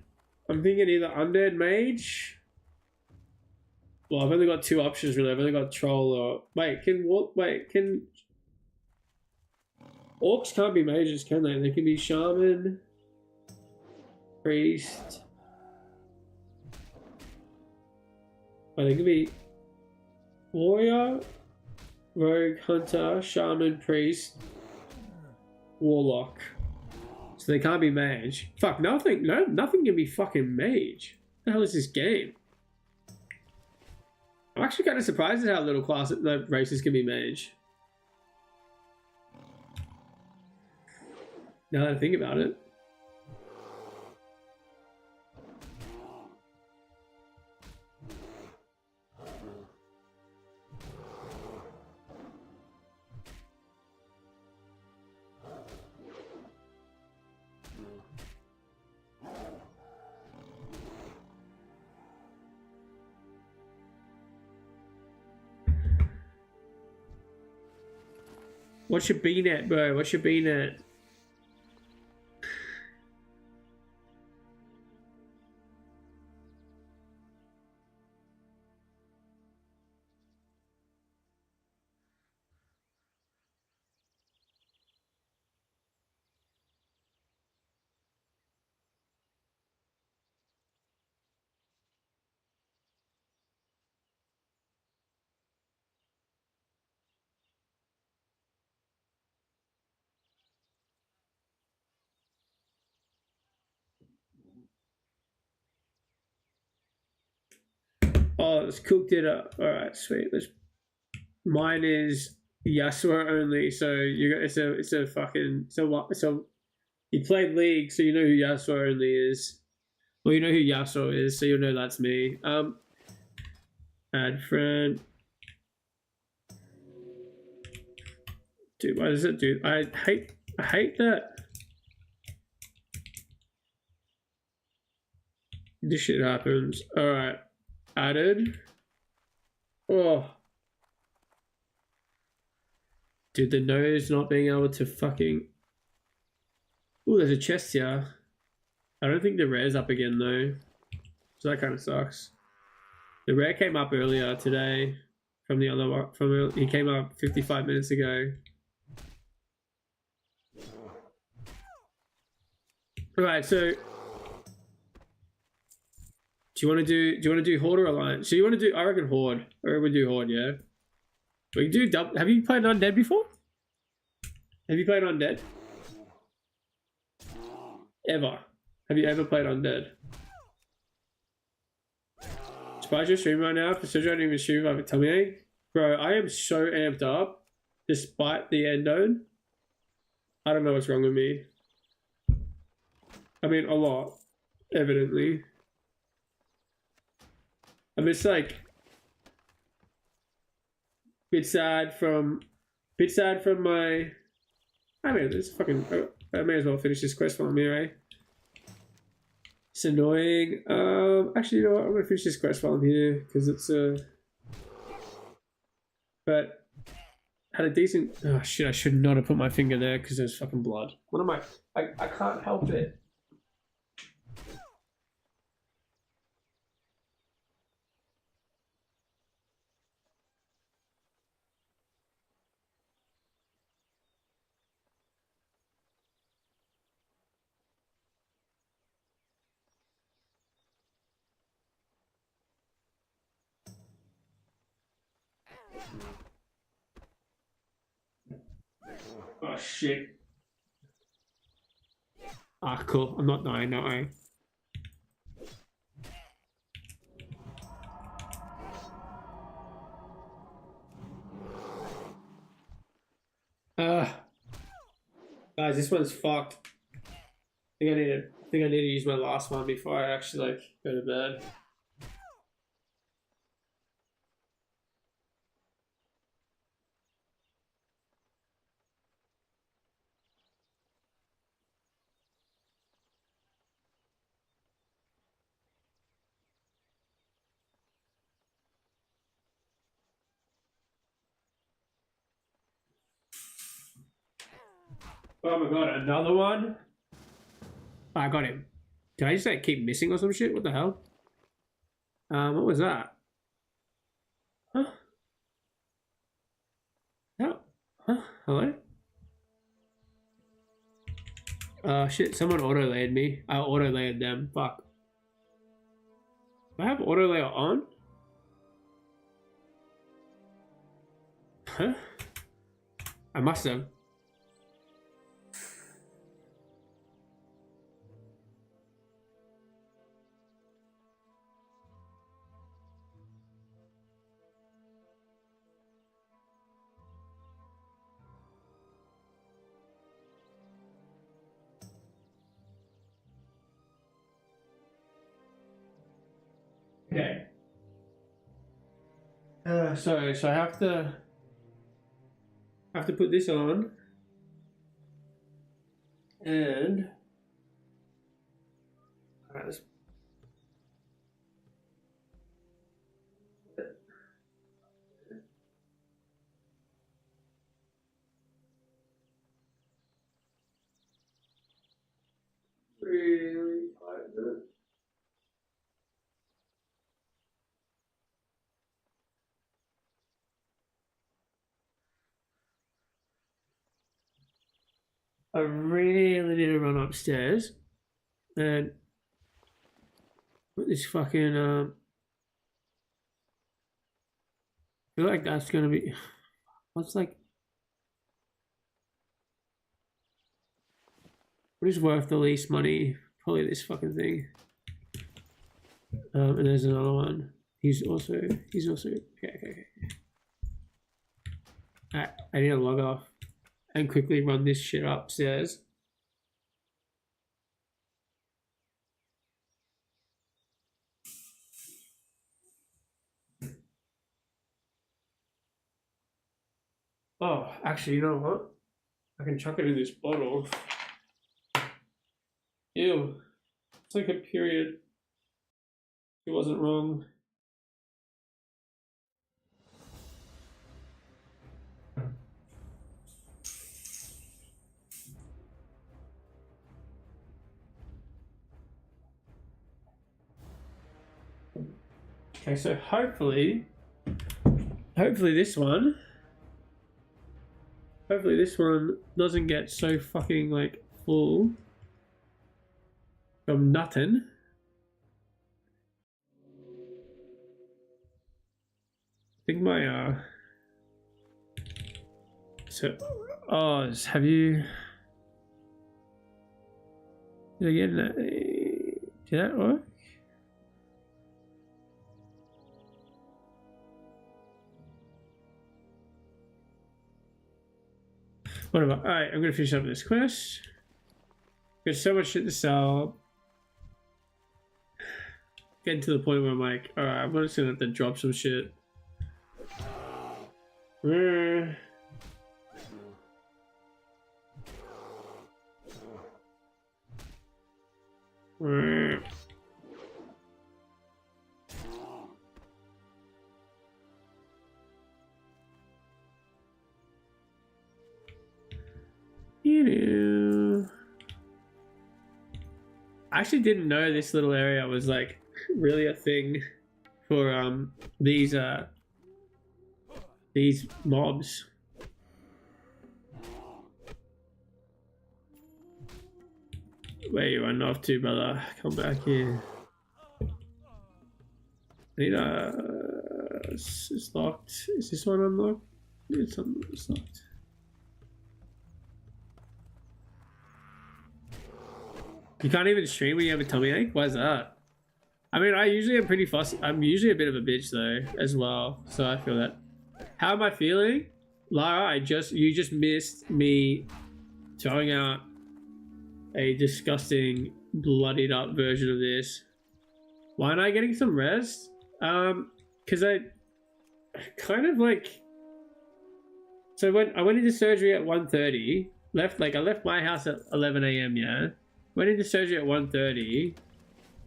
[SPEAKER 1] I'm thinking either undead mage. Well, I've only got two options really. I've only got troll or wait. Can orcs can't be mages, can they? They can be shaman, priest. But they can be warrior, rogue, hunter, shaman, priest, warlock. So they can't be mage. Fuck, nothing can be fucking mage. What the hell is this game? I'm actually kind of surprised at how little class the races can be mage. Now that I think about it. What's your B net, bro? What's your B net? Oh, it's cooked it up. All right, sweet. Mine is Yasuo only, so it's a fucking so you played League, so you know who Yasuo only is. Well, you know who Yasuo is, so you'll know that's me. Add friend. Dude, what does it do? I hate that this shit happens. All right, added. Oh. Dude, the nose not being able to fucking... Oh, there's a chest here. I don't think the rare's up again, though. So that kind of sucks. The rare came up earlier today from the other one. He came up 55 minutes ago. Alright, so... Do you want to do Horde or Alliance? So you want to do... I reckon Horde. Or we do Horde, yeah. We can do... Have you played Undead before? Have you played Undead? Ever? Have you ever played Undead? Surprised you're streaming right now. For such I didn't even stream over tummy ache. Bro, I am so amped up despite the endo. I don't know what's wrong with me. I mean, a lot. Evidently. I'm just like... Bit sad from my... I mean, this fucking... I may as well finish this quest while I'm here, eh? It's annoying. Actually, you know what? I'm gonna finish this quest while I'm here because it's But had a decent. Oh shit! I should not have put my finger there because there's fucking blood. What am I? I can't help it. Oh shit. Ah, cool. I'm not dying, don't worry. Guys, this one's fucked. I think I need to use my last one before I actually like go to bed. Oh my god, another one? I got him. Did I just like keep missing or some shit? What the hell? What was that? Huh? How? Huh? Hello? Shit, someone auto-layered me. I auto-layered them. Fuck. Do I have auto-layer on? Huh? I must have. Okay. So I have to put this on, and let's really tighten it. I really need to run upstairs and put this fucking I feel like that's gonna be what's like what is worth the least money? Probably this fucking thing. And there's another one. He's also okay. I need to log off and quickly run this shit upstairs. Oh, actually, you know what? I can chuck it in this bottle. Ew. It's like a period. It wasn't wrong. Okay, so hopefully this one doesn't get so fucking like full from nothing. I think my so have you did I get that? Did that work? Whatever. Alright, I'm gonna finish up this quest. There's so much shit to sell. Getting to the point where I'm like, alright, I'm just gonna have to drop some shit. I actually didn't know this little area was like really a thing for these mobs. Where you run off to, brother? Come back here. I need it's locked. Is this one unlocked? It's locked. You can't even stream when you have a tummy ache? Why is that? I mean, I usually am pretty fussy. I'm usually a bit of a bitch though, as well. So I feel that. How am I feeling? Lara, you just missed me throwing out a disgusting, bloodied up version of this. Why am I getting some rest? Because I kind of like... So when I went into surgery at 1:30, I left my house at 11 a.m, yeah? Went into surgery at 1:30,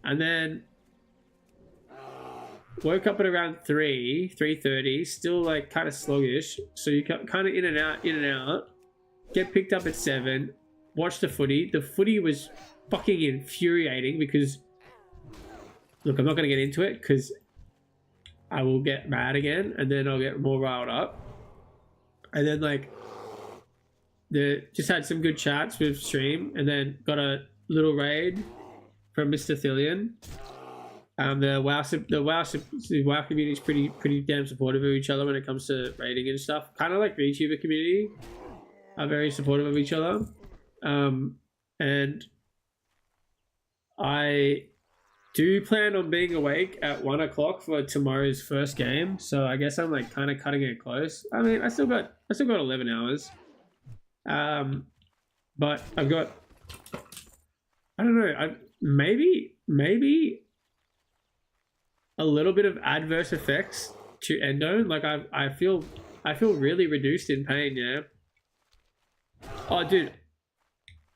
[SPEAKER 1] and then woke up at around 3:30, still like kind of sluggish. So you kind of in and out, get picked up at 7, watch the footy. The footy was fucking infuriating because, look, I'm not going to get into it because I will get mad again and then I'll get more riled up. And then like, just had some good chats with stream and then got a little raid from Mr. Thillion. The WoW community is pretty damn supportive of each other when it comes to raiding and stuff. Kind of like the YouTuber community are very supportive of each other. And I do plan on being awake at 1 o'clock for tomorrow's first game. So I guess I'm like kind of cutting it close. I mean, I still got 11 hours. But I've got, I don't know, maybe a little bit of adverse effects to endo. Like I feel really reduced in pain, yeah. Oh dude,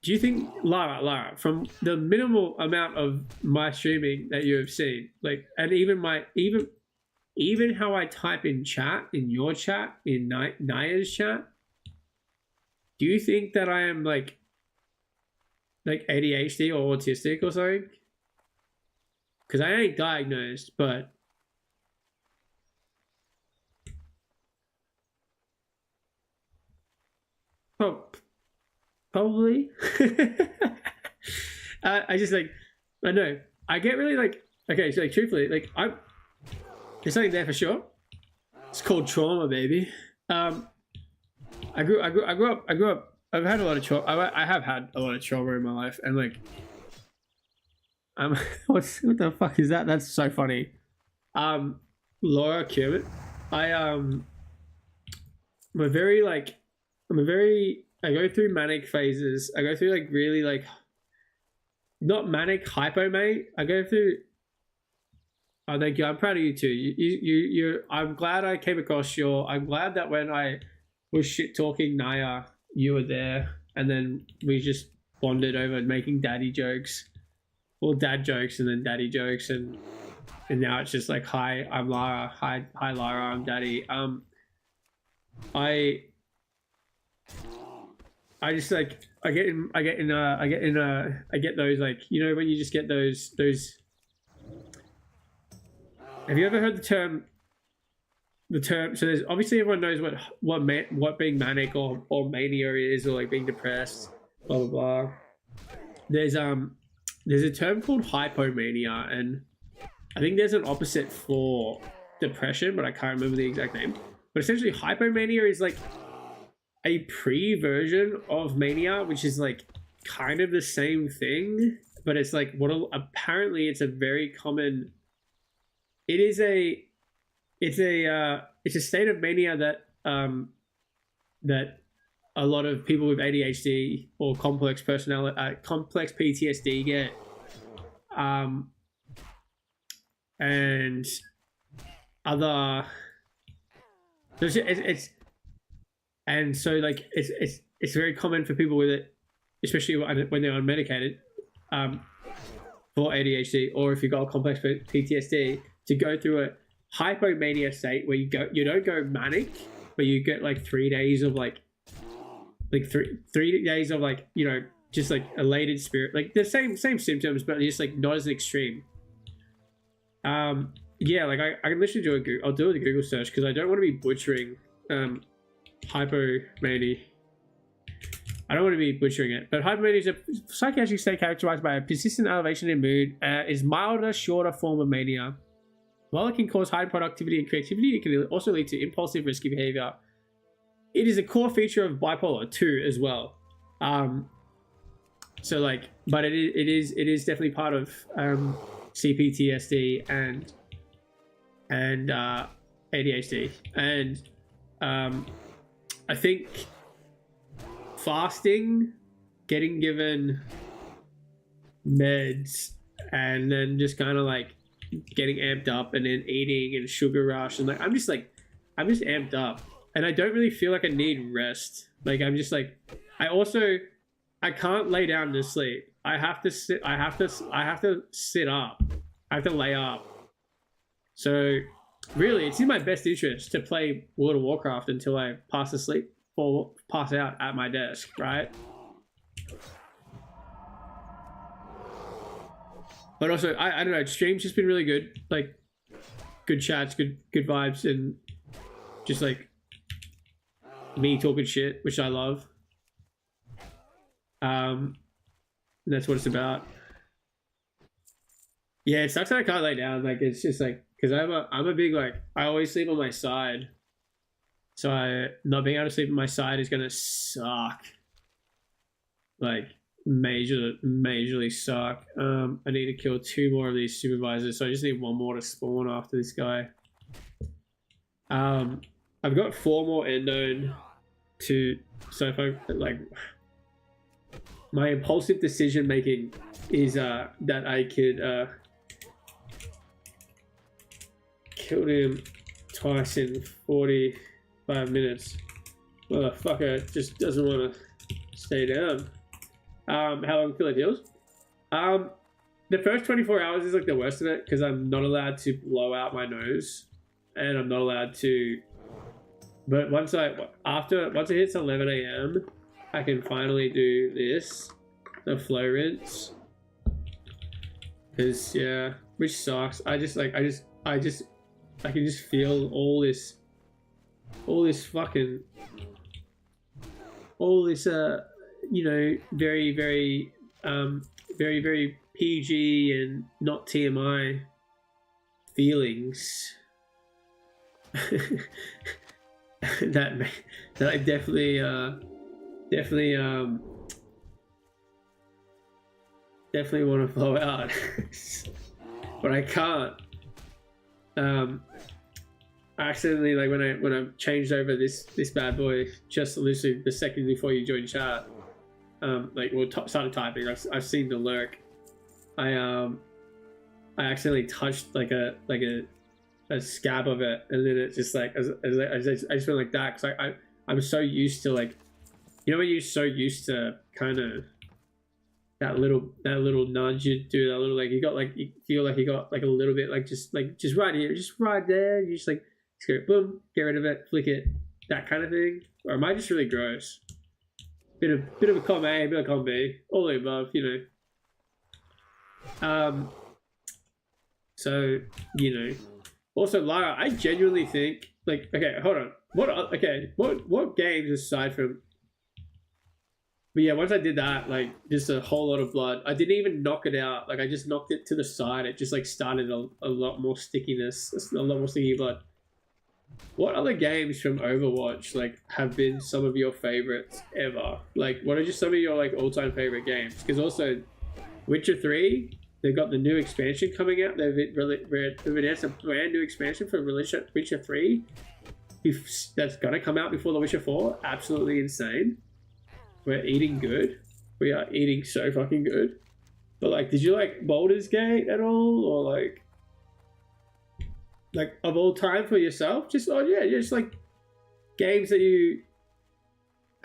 [SPEAKER 1] do you think Lara, from the minimal amount of my streaming that you have seen, like, and even how I type in chat, in your chat, in Naya's chat, do you think that I am like ADHD or autistic or something? Because I ain't diagnosed, but probably. I just like, I know, I get really like, okay, so like truthfully, like there's something there for sure. It's called trauma, baby. I grew up. I've had a lot of trauma. I have had a lot of trauma in my life, and like, what the fuck is that? That's so funny. Laura Kermit. I'm I go through manic phases. I go through like really like, not manic, hypo, mate. I go through. Oh, thank you. I'm proud of you too. You're. I'm glad I came across your. I'm glad that when I was shit talking Naya, you were there, and then we just bonded over making daddy jokes, well, dad jokes, and then daddy jokes, and now it's just like, hi, I'm Lara. Hi, Lara, I'm daddy. I just like I get those, like, you know, when you just get those. Have you ever heard the term? So there's obviously, everyone knows what being manic or mania is, or like being depressed, blah blah blah. There's a term called hypomania, and I think there's an opposite for depression, but I can't remember the exact name. But essentially, hypomania is like a pre-version of mania, which is like kind of the same thing, but it's like apparently it's a very common. It's a state of mania that a lot of people with ADHD or complex PTSD get, and other. And so like it's very common for people with it, especially when they're unmedicated, for ADHD, or if you've got complex PTSD, to go through a hypomania state where you don't go manic, but you get like 3 days of like three days of like, you know, just like elated spirit, like the same symptoms, but just like not as extreme. Yeah, like I can literally I'll do a Google search because I don't want to be butchering hypomania. I don't want to be butchering it, but hypomania is a psychiatric state characterized by a persistent elevation in mood. Is milder, shorter form of mania. While it can cause high productivity and creativity, it can also lead to impulsive, risky behavior. It is a core feature of bipolar 2 as well. So like, but it is definitely part of CPTSD and ADHD, and I think fasting, getting given meds, and then just kind of like getting amped up, and then eating and sugar rush, and like I'm just amped up, and I don't really feel like I need rest. Like I'm just like, I can't lay down to sleep. I have to sit. I have to sit up. I have to lay up. So really, it's in my best interest to play World of Warcraft until I pass asleep or pass out at my desk, right? But also, I don't know. Stream's just been really good. Like, good chats, good vibes, and just like me talking shit, which I love. That's what it's about. Yeah, it sucks that I can't lay down. Like, it's just like, because I'm a big, like, I always sleep on my side. So not being able to sleep on my side is gonna suck. Like, majorly suck. I need to kill 2 more of these supervisors, so I just need 1 more to spawn after this guy. I've got 4 more endone to, so if I, like, my impulsive decision making is that I could kill him twice in 45 minutes. Motherfucker just doesn't want to stay down. How long till it heals? The first 24 hours is like the worst of it, because I'm not allowed to blow out my nose, and I'm not allowed to. But once it hits 11 a.m., I can finally do this, the flow rinse. Because yeah, which sucks. I can just feel all this you know, very PG and not TMI feelings that I definitely want to flow out, but I can't. Accidentally, like when I changed over this bad boy, just literally the second before you joined chat, like started typing. I've seen the lurk. I accidentally touched like a scab of it, and then it just like I just went like that, because I'm so used to, like, you know when you're so used to kind of that little nudge you do, that little, like, you feel like you got like a little bit, like just right here, just right there, you just like go boom, get rid of it, flick it, that kind of thing. Or am I just really gross? Bit of a column A, bit of column B, all the above, you know. So, you know. Also, Lara, I genuinely think, like, okay, hold on. What games aside from? But yeah, once I did that, like, just a whole lot of blood. I didn't even knock it out. Like, I just knocked it to the side. It just like started a lot more stickiness, a lot more sticky blood. What other games from Overwatch, like, have been some of your favorites ever? Like, what are just some of your, like, all-time favorite games? Because also, Witcher 3, they've got the new expansion coming out. They've announced a brand new expansion for Witcher 3. That's gonna come out before the Witcher 4. Absolutely insane. We're eating good. We are eating so fucking good. But, like, did you like Baldur's Gate at all, or like of all time for yourself? Just like games that you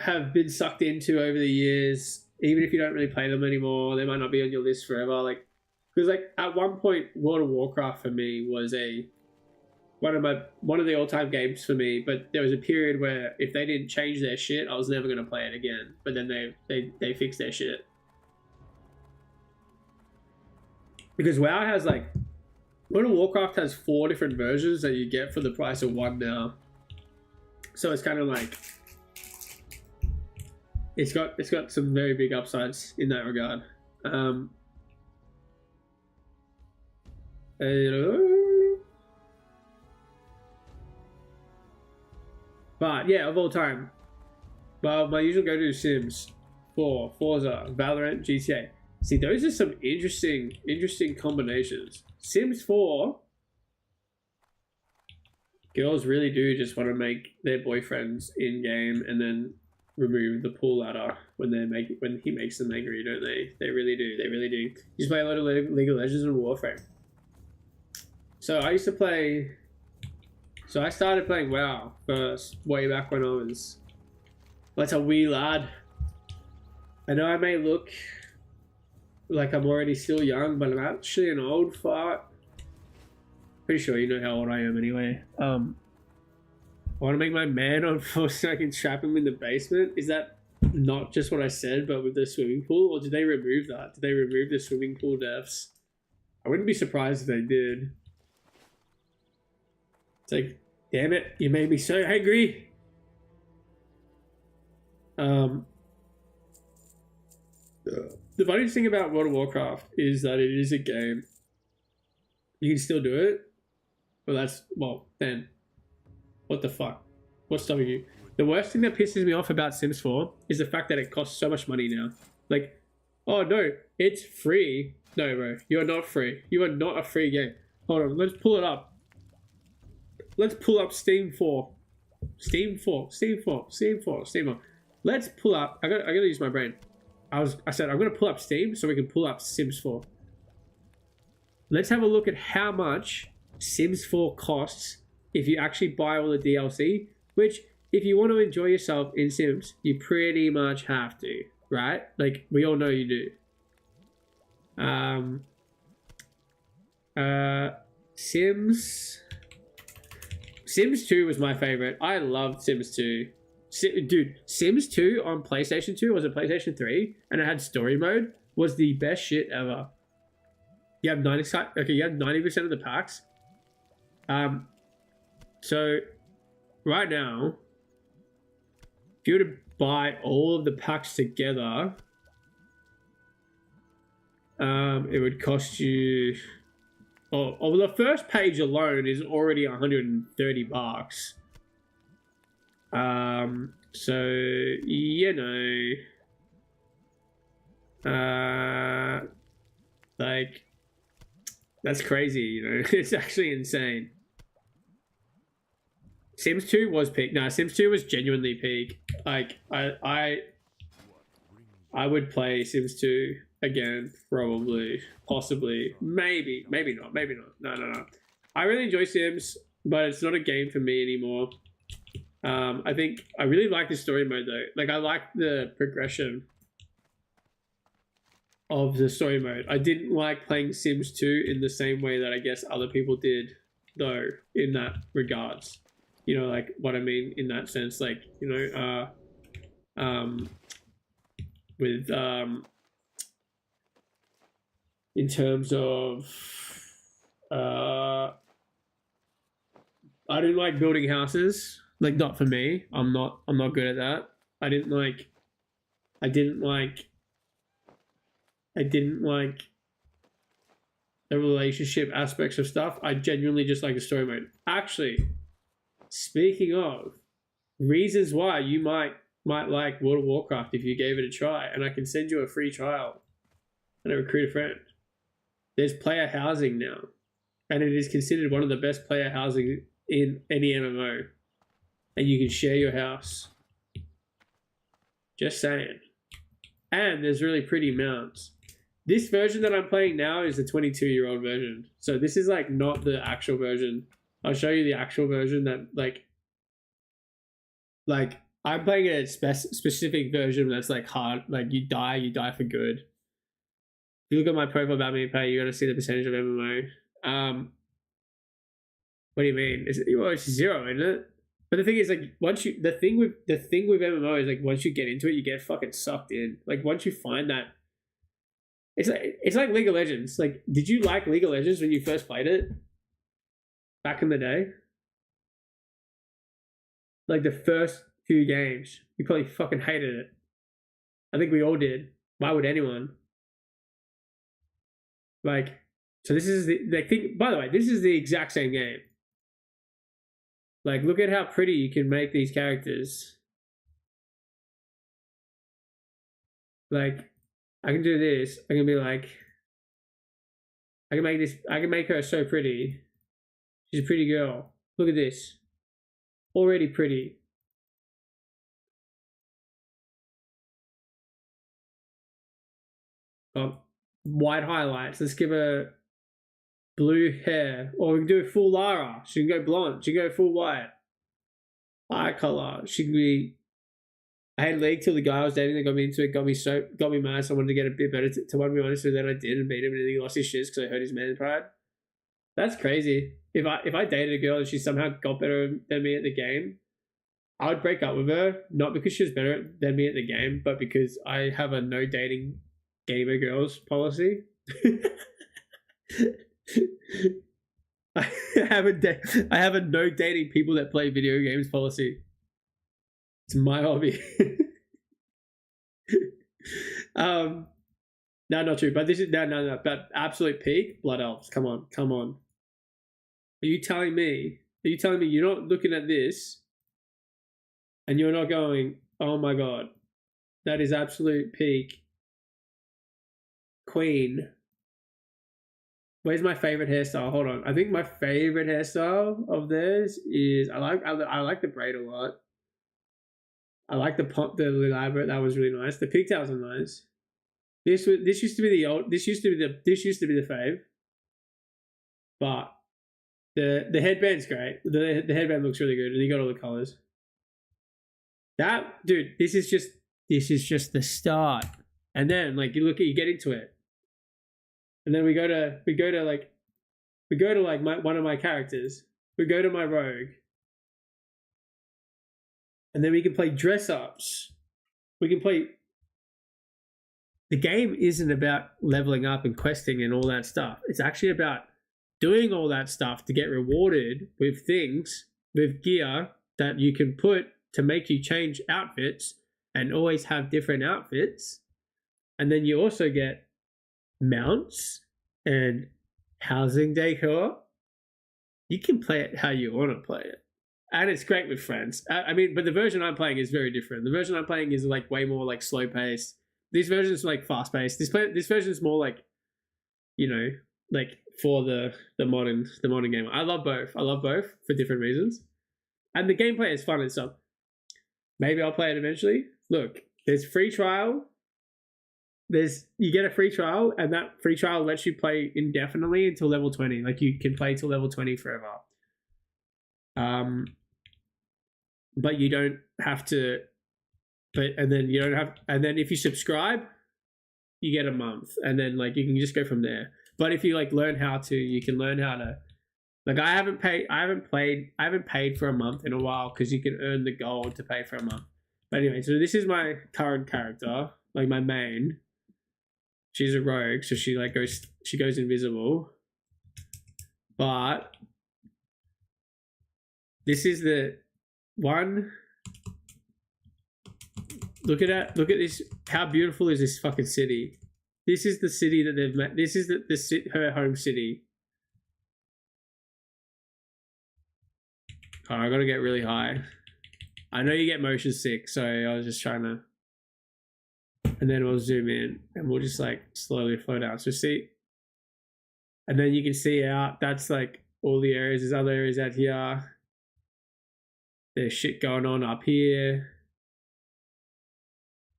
[SPEAKER 1] have been sucked into over the years, even if you don't really play them anymore. They might not be on your list forever. Like, because like at one point, World of Warcraft for me was one of the all-time games for me. But there was a period where if they didn't change their shit, I was never going to play it again. But then they fixed their shit. Because WoW has, like, World of Warcraft has 4 different versions that you get for the price of 1 now. So it's kind of like, it's got some very big upsides in that regard. But yeah, of all time, well, my usual go-to is Sims 4, Forza, Valorant, GTA. See, those are some interesting combinations. Sims 4, girls really do just want to make their boyfriends in game and then remove the pool ladder when he makes them angry, don't they? They really do. They really do. You just play a lot of League of Legends and Warframe. So I used to play. So I started playing WoW first, way back when I was. That's a wee lad. I know I may look like I'm already still young, but I'm actually an old fart. Pretty sure you know how old I am anyway. I want to make my man on foot so I can trap him in the basement. Is that not just what I said, but with the swimming pool? Or did they remove that? Did they remove the swimming pool deaths? I wouldn't be surprised if they did. It's like, damn it, you made me so angry. The funny thing about World of Warcraft is that it is a game. You can still do it. Well, then, what the fuck? What's stopping you? The worst thing that pisses me off about Sims 4 is the fact that it costs so much money now. Like, oh no, it's free. No, bro, you're not free. You are not a free game. Hold on, let's pull it up. Let's pull up Steam 4. Steam 4. Let's pull up. I gotta use my brain. I said I'm gonna pull up Steam so we can pull up Sims 4. Let's have a look at how much Sims 4 costs if you actually buy all the DLC, which if you want to enjoy yourself in Sims, you pretty much have to, right? Like, we all know you do. Sims 2 was my favorite. I loved Sims 2. Dude, Sims 2 on PlayStation 2, was it PlayStation 3? And it had story mode, was the best shit ever. You have 90% of the packs. So right now, if you were to buy all of the packs together, it would cost you. Oh, the first page alone is already $130. So you know, like, that's crazy. You know, it's actually insane. Sims 2 was peak. No, Sims 2 was genuinely peak. Like, I would play Sims 2 again, probably, possibly, maybe not. No. I really enjoy Sims, but it's not a game for me anymore. I think I really like the story mode though. Like, I like the progression of the story mode. I didn't like playing Sims 2 in the same way that I guess other people did, though, in that regards. You know, like, what I mean in that sense, like, you know, in terms of, I didn't like building houses. Like, not for me. I'm not good at that. I didn't like the relationship aspects of stuff. I genuinely just like the story mode. Actually, speaking of reasons why you might like World of Warcraft if you gave it a try, and I can send you a free trial and a recruit a friend. There's player housing now, and it is considered one of the best player housing in any MMO. And you can share your house. Just saying. And there's really pretty mounts. This version that I'm playing now is the 22-year-old version. So this is like not the actual version. I'll show you the actual version that like I'm playing a specific version that's like hard. Like, you die for good. If you look at my profile about me pay, you're gonna see the percentage of MMO. What do you mean? It's 0, isn't it? But the thing is, like, the thing with MMO is, like, once you get into it, you get fucking sucked in. Like, once you find that, it's like League of Legends. Like, did you like League of Legends when you first played it back in the day? Like, the first few games, you probably fucking hated it. I think we all did. Why would anyone? Like, so this is the thing. By the way, this is the exact same game. Like, look at how pretty you can make these characters. Like, I can do this. I can be like, I can make this. I can make her so pretty. She's a pretty girl. Look at this. Already pretty. White highlights. Let's give her blue hair. Or we can do full Lara. She can go blonde. She can go full white. Eye color. She can be. I had league till the guy I was dating that got me into it, got me mad, so I wanted to get a bit better to be honest, so then I did and beat him and then he lost his shit because I hurt his man pride. That's crazy. If I dated a girl and she somehow got better than me at the game, I would break up with her, not because she was better than me at the game, but because I have a no dating gamer girls policy. I have a no dating people that play video games policy. It's my hobby. No, not true. But this is no. But absolute peak blood elves. Come on. Are you telling me you're not looking at this and you're not going, oh my god, that is absolute peak queen? Where's my favorite hairstyle? Hold on. I think my favorite hairstyle of theirs is I like the braid a lot. I like the elaborate. That was really nice. The pigtails are nice. This used to be the fave, but the headband's great. The headband looks really good, and you got all the colors. That dude, this is just the start, and then like you get into it, and then we go to one of my characters. We go to my rogue. And then we can play dress ups. We can play. The game isn't about leveling up and questing and all that stuff. It's actually about doing all that stuff to get rewarded with things, with gear that you can put to make you change outfits and always have different outfits. And then you also get mounts and housing decor. You can play it how you want to play it. And it's great with friends. I mean, but the version I'm playing is very different. The version I'm playing is like way more like slow paced. This version is like fast paced. This version is more like, like for the modern gamer. I love both for different reasons. And the gameplay is fun and stuff. Maybe I'll play it eventually. Look, there's free trial. You get a free trial, and that free trial lets you play indefinitely until level 20. Like you can play till level 20 forever. But you don't have to. And then if you subscribe, you get a month, and then like you can just go from there. But if you like learn how to, you can learn how to. Like I haven't paid for a month in a while because you can earn the gold to pay for a month. But anyway, so this is my current character, like my main. She's a rogue, so she goes invisible. But this is the one. Look at this. How beautiful is this fucking city? This is the city that they've met. This is her home city. Oh, I gotta get really high. I know you get motion sick, so I was just trying to. And then we'll zoom in, and we'll just like slowly flow down. So see, and then you can see out. That's like all the areas. There's other areas out here. There's shit going on up here.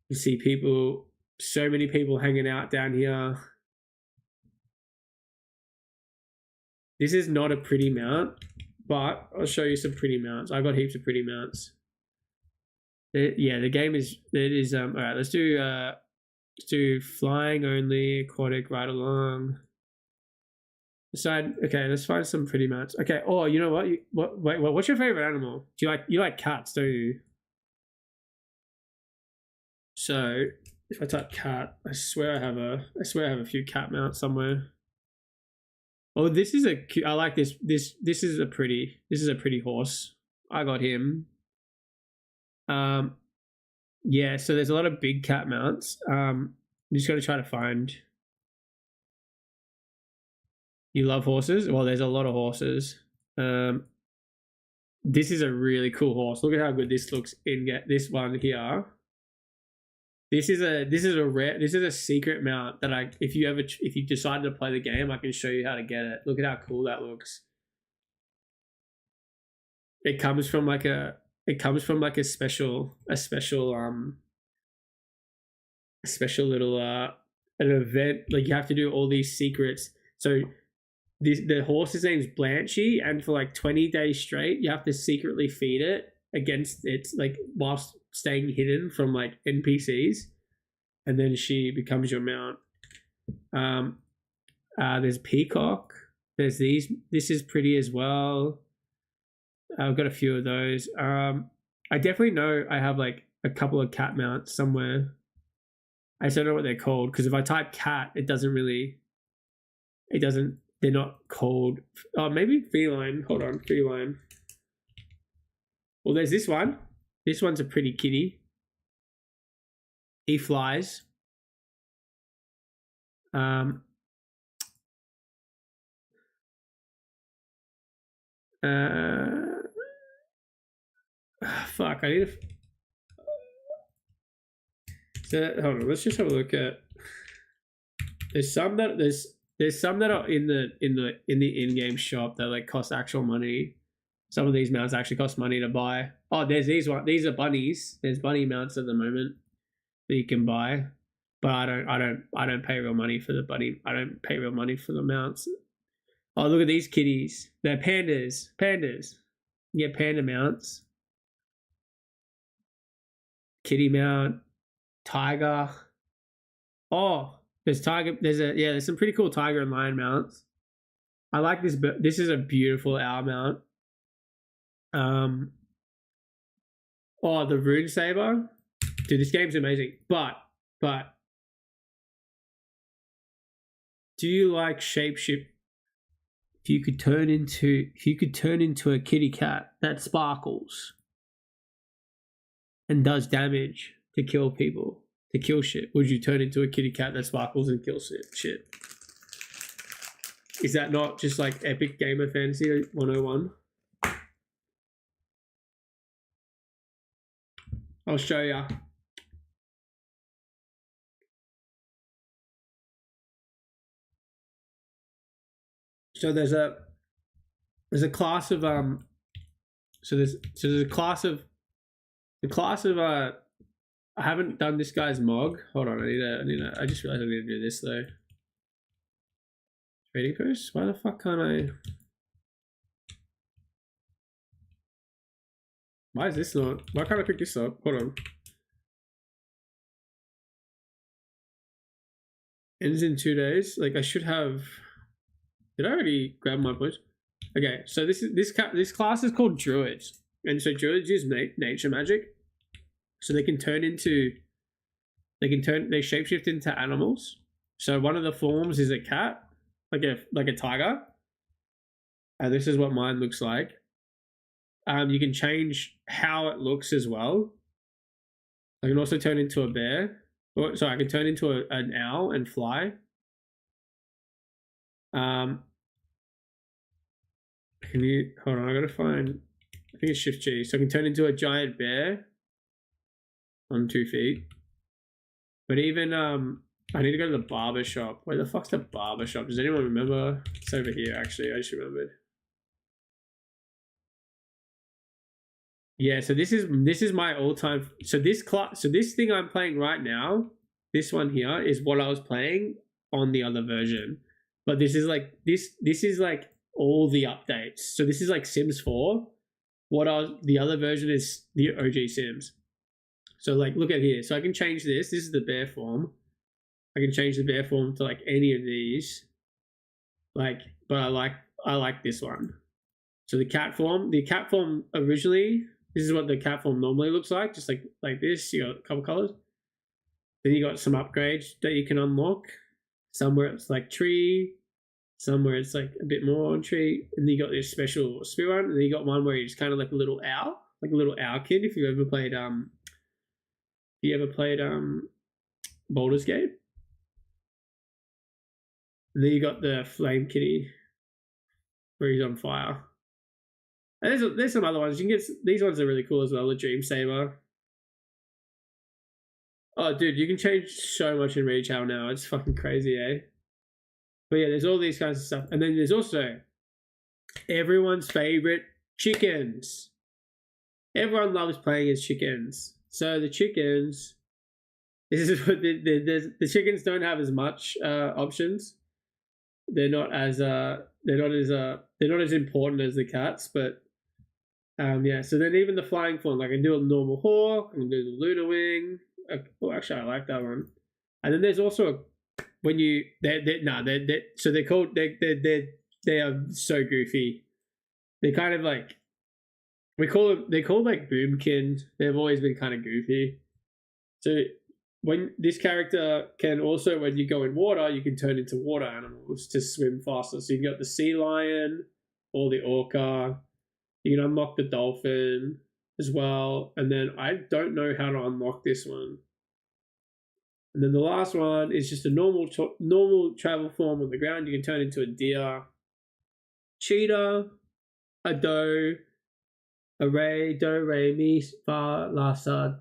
[SPEAKER 1] You see people, so many people hanging out down here. This is not a pretty mount, but I'll show you some pretty mounts. I've got heaps of pretty mounts. The game is, all right, let's do flying only, aquatic, right along. Decide, okay, let's find some pretty mounts. Okay, oh, you know what? Wait, what's your favorite animal? You like cats, don't you? So if I type cat, I swear I have a few cat mounts somewhere. Oh, this is a cute. I like this. This is a pretty horse. I got him. Yeah. So there's a lot of big cat mounts. I'm just gonna try to find. You love horses? Well, there's a lot of horses. This is a really cool horse. Look at how good this looks in this one here. This is a secret mount that if you decide to play the game, I can show you how to get it. Look at how cool that looks. It comes from like a special little an event. Like you have to do all these secrets. So the horse's name's Blanchy, and for like 20 days straight, you have to secretly feed it against its like whilst staying hidden from like NPCs, and then she becomes your mount. There's Peacock. There's these. This is pretty as well. I've got a few of those. I definitely know I have like a couple of cat mounts somewhere. I just don't know what they're called, because if I type cat, it doesn't. They're not called. Oh, maybe feline. Hold on, feline. Well, there's this one. This one's a pretty kitty. He flies. Fuck, I need to. So, hold on, let's just have a look at. There's some that are in the in-game shop that like cost actual money. Some of these mounts actually cost money to buy. Oh, there's these ones. These are bunnies. There's bunny mounts at the moment that you can buy, but I don't pay real money for the bunny. I don't pay real money for the mounts. Oh, look at these kitties. They're pandas. Pandas. You get panda mounts. Kitty mount. Tiger. Oh, there's tiger. There's some pretty cool tiger and lion mounts. I like this. This is a beautiful owl mount. Oh, the Rune Saber. Dude, this game's amazing. But do you like shapeshift? If you could turn into a kitty cat that sparkles and does damage to kill people, to kill shit, would you turn into a kitty cat that sparkles and kills shit? Is that not just like epic gamer fantasy 101? I'll show ya. So there's a class of there's a class of I haven't done this guy's mog. Hold on, I just realized I need to do this though. Trading post? Why the fuck can't I? Why is this not? Why can't I pick this up? Hold on. Ends in 2 days. Like I should have. Did I already grab my post? Okay, so this class is called druids, and so druids use nature magic, so they shapeshift into animals. So one of the forms is a cat, like a tiger, and this is what mine looks like. You can change how it looks as well. I can also turn into a bear. I can turn into an owl and fly. Can you hold on? I gotta find. I think it's Shift G. So I can turn into a giant bear on 2 feet. But even I need to go to the barber shop. Where the fuck's the barber shop? Does anyone remember? It's over here. Actually, I just remembered. Yeah. So this is my all-time. So this thing I'm playing right now, this one here is what I was playing on the other version. But this is like all the updates. So this is like Sims 4. The other version is the OG Sims. So like look at here. So I can change this. This is the bear form. I can change the bear form to like any of these. Like, but I like this one. So the cat form originally, this is what the cat form normally looks like, just like this. You got a couple colors. Then you got some upgrades that you can unlock. Somewhere it's like tree, somewhere it's like a bit more on tree, and then you got this special spirit one, and then you got one where you're just kind of like a little owl kid. If you ever played Baldur's Gate, and then you got the flame kitty where he's on fire. And there's some other ones you can get. These ones are really cool as well. The Dream Saber. Oh, dude, you can change so much in retail now. It's fucking crazy, eh? But yeah, there's all these kinds of stuff. And then there's also everyone's favorite chickens. Everyone loves playing as chickens. So the chickens, this is what the chickens don't have as much options. They're not as important as the cats, but yeah. So then even the flying fawn, like I can do a normal hawk, I can do the lunar wing. Oh, actually, I like that one. And then there's also when you they're called they are so goofy. They're kind of like they're called like boomkin. They've always been kind of goofy. So when this character can also, when you go in water, you can turn into water animals to swim faster. So you can get the sea lion or the orca. You can unlock the dolphin as well. And then I don't know how to unlock this one. And then the last one is just a normal travel form on the ground. You can turn into a deer, cheetah, a doe, a ray, do, re, mi, fa, la, sa.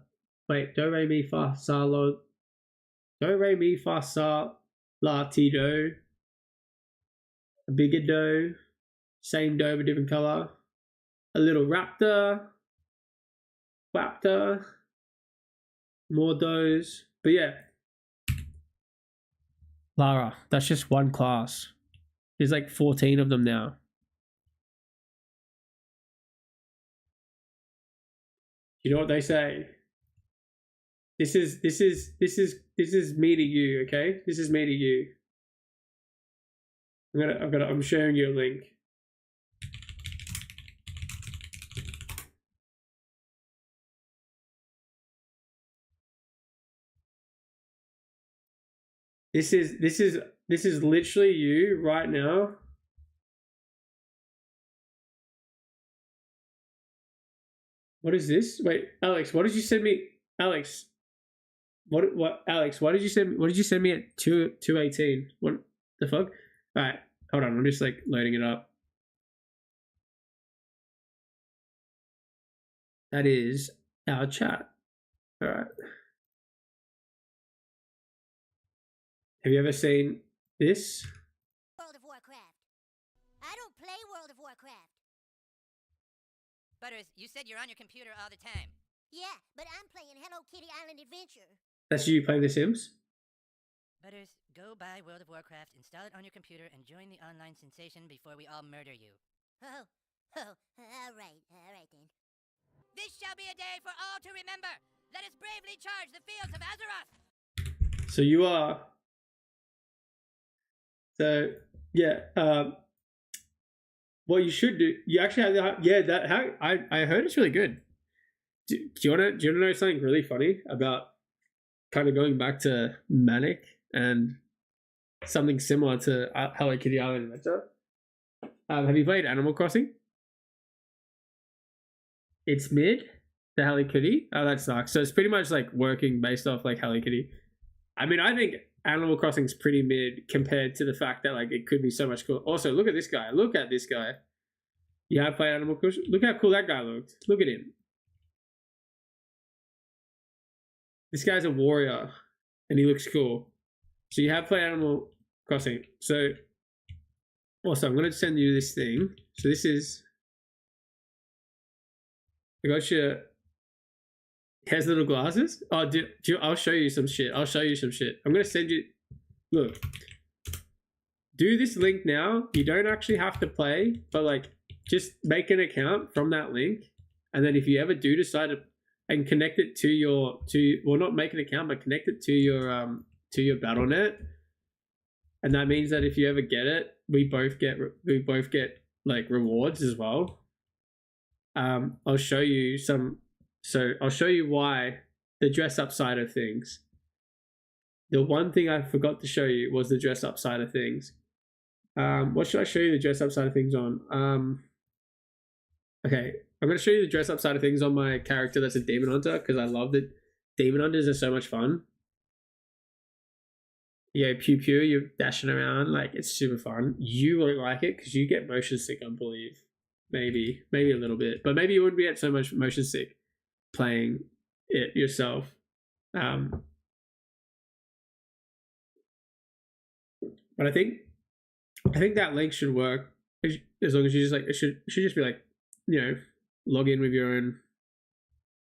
[SPEAKER 1] Wait, do, re, mi, fa, sa, lo. Do, re, mi, fa, sa, la, ti, do. A bigger doe. Same doe, but different color. A little raptor. Raptor. More does. But yeah. Lara, that's just one class. There's like 14 of them now. You know what they say? This is me to you, okay? This is me to you. I'm sharing you a link. This is literally you right now. What is this? Wait, Alex, what did you send me? Alex, what? Alex, why did you send? What did you send me at 2:18? What the fuck? All right, hold on. I'm just like loading it up. That is our chat. All right. Have you ever seen this?
[SPEAKER 2] World of Warcraft. I don't play World of Warcraft.
[SPEAKER 3] Butters, you said you're on your computer all the time.
[SPEAKER 2] Yeah, but I'm playing Hello Kitty Island Adventure.
[SPEAKER 1] That's you playing The Sims?
[SPEAKER 3] Butters, go buy World of Warcraft, install it on your computer, and join the online sensation before we all murder you.
[SPEAKER 2] Oh, all right then.
[SPEAKER 3] This shall be a day for all to remember. Let us bravely charge the fields of Azeroth.
[SPEAKER 1] So you are. So yeah. What you should do, you actually have I heard it's really good. Do you want to know something really funny about kind of going back to Manic and something similar to Hello Kitty Island Adventure? Have you played Animal Crossing? It's mid to Hello Kitty. Oh, that sucks. So it's pretty much like working based off like Hello Kitty. I mean, I think Animal Crossing's pretty mid compared to the fact that like it could be so much cool. Also, look at this guy. Look at this guy. You have played Animal Crossing? Look how cool that guy looked. Look at him. This guy's a warrior, and he looks cool. So you have played Animal Crossing. So, also, I'm going to send you this thing. So this is... I got you... He has little glasses? Oh, I'll show you some shit. I'm going to send you... Look. Do this link now. You don't actually have to play, but like, just make an account from that link. And then if you ever do decide to... And connect it to your... Well, not make an account, but connect it to your BattleNet. And that means that if you ever get it, we both get like rewards as well. I'll show you some... So I'll show you why the dress up side of things. The one thing I forgot to show you was the dress up side of things. What should I show you the dress up side of things on? Okay, I'm going to show you the dress up side of things on my character that's a Demon Hunter because I love it. Demon Hunters are so much fun. Yeah, pew pew, you're dashing around, like it's super fun. You won't like it because you get motion sick, I believe. Maybe a little bit, but maybe you wouldn't get so much motion sick playing it yourself. But I think that link should work as long as you just like it should just be like, you know, log in with your own,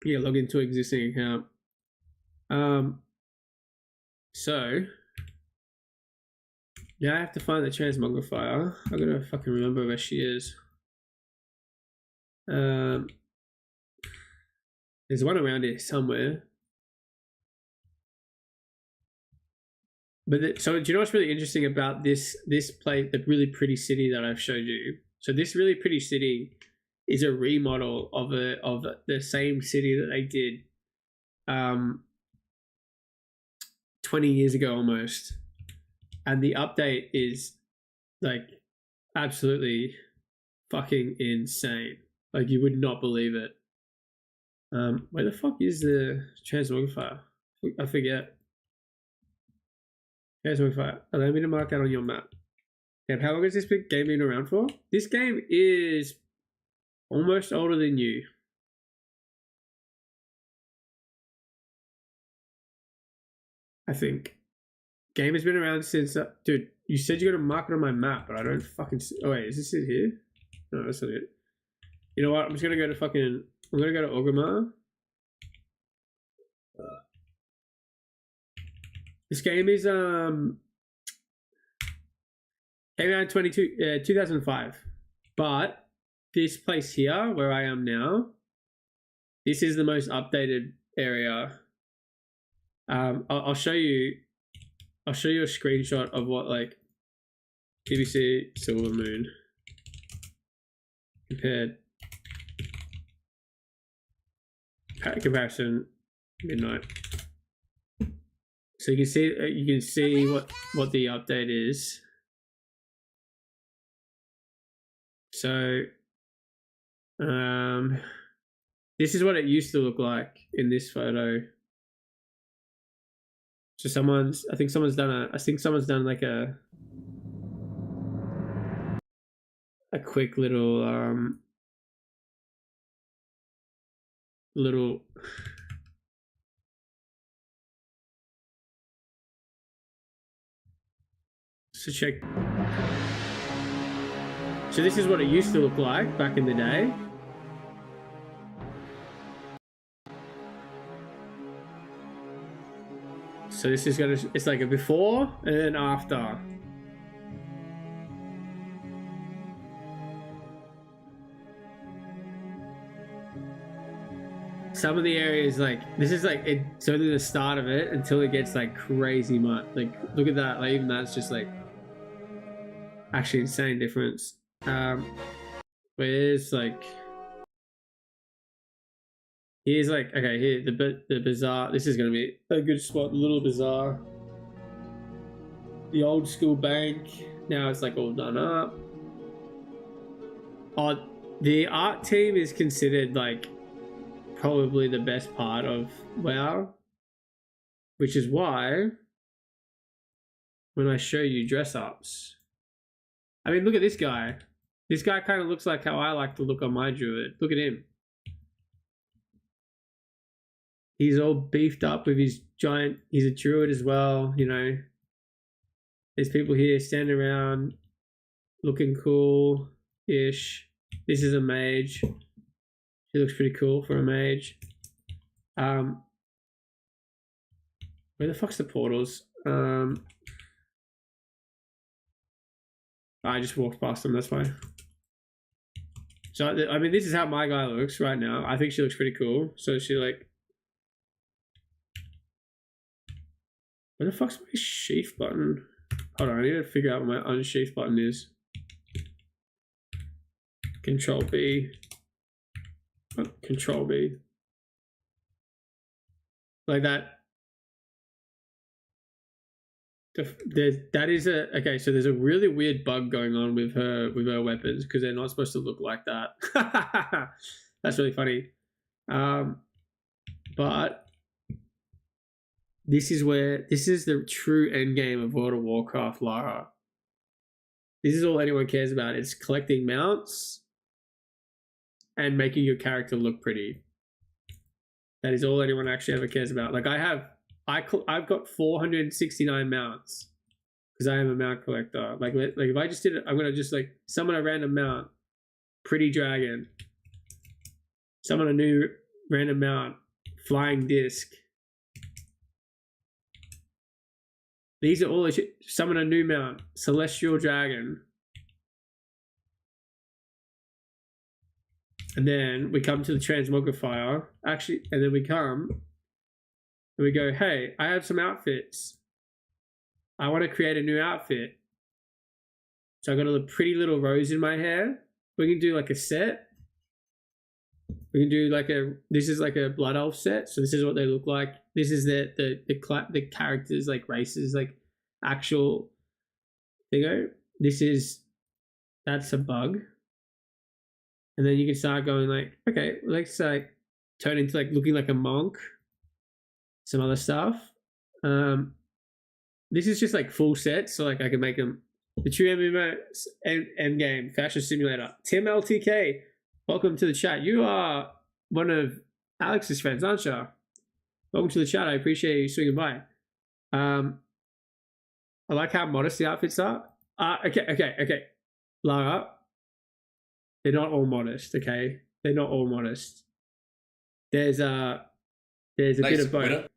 [SPEAKER 1] log into an existing account. So yeah, I have to find the transmogrifier. I gotta fucking remember where she is. There's one around here somewhere. But so do you know what's really interesting about this place, the really pretty city that I've showed you? So this really pretty city is a remodel of the same city that they did 20 years ago almost. And the update is like absolutely fucking insane. Like you would not believe it. Where the fuck is the transmogrifier? I forget. Transmogrifier. Allow me to mark that on your map. Now, how long has this game been around for? This game is almost older than you. I think. Game has been around since... dude, you said you're going to mark it on my map, but I don't fucking... Oh, wait, is this it here? No, that's not it. You know what? I'm just going to go to fucking... I'm going to go to Orgrimmar. This game is... came out in 2005. But this place here, where I am now, this is the most updated area. I'll show you... I'll show you a screenshot of what like BBC Silver Moon comparison midnight. So you can see what the update is. So this is what it used to look like in this photo. So I think someone's done like a quick little so check. So this is what it used to look like back in the day. So this is it's like a before and then after. Some of the areas like, this is like, it's only the start of it until it gets like crazy much. Like, look at that, like even that's just like actually insane difference. Where's like, here's like, okay, here, the bazaar. This is going to be a good spot. Little bazaar. The old school bank. Now it's like all done up. Oh, the art team is considered like probably the best part of WoW. Which is why when I show you dress ups. I mean, look at this guy. This guy kind of looks like how I like to look on my druid. Look at him. He's all beefed up with his giant... He's a druid as well, you know. There's people here standing around looking cool-ish. This is a mage. She looks pretty cool for a mage. Where the fuck's the portals? I just walked past them, that's fine. So, I mean, this is how my guy looks right now. I think she looks pretty cool. So she like... Where the fuck's my sheath button? Hold on, I need to figure out what my unsheath button is. Control B. Oh, Control B. Like that. That is a... Okay, so there's a really weird bug going on with her weapons because they're not supposed to look like that. That's really funny. But... This is the true end game of World of Warcraft Lara. This is all anyone cares about. It's collecting mounts and making your character look pretty. That is all anyone actually ever cares about. Like I've got 469 mounts. because I am a mount collector. Like if I just did it, I'm gonna just like summon a random mount, pretty dragon. Summon a new random mount, flying disc. These are all summon a new mount, celestial dragon. And then we come to the transmogrifier. Actually, and then we come and we go, hey, I have some outfits. I want to create a new outfit. So I got a pretty little rose in my hair. We can do like a set. We can do like this is like a blood elf set. So this is what they look like. This is the characters, like races, like actual thingo. That's a bug. And then you can start going like, okay, let's like turn into like looking like a monk. Some other stuff. This is just like full sets, so like I can make them the true MMO end game fashion simulator. Tim LTK, welcome to the chat. You are one of Alex's friends, aren't you? Welcome to the chat. I appreciate you swinging by. I like how modest the outfits are. Okay. Lara, they're not all modest. Okay, they're not all modest. There's a bit of both. Winner.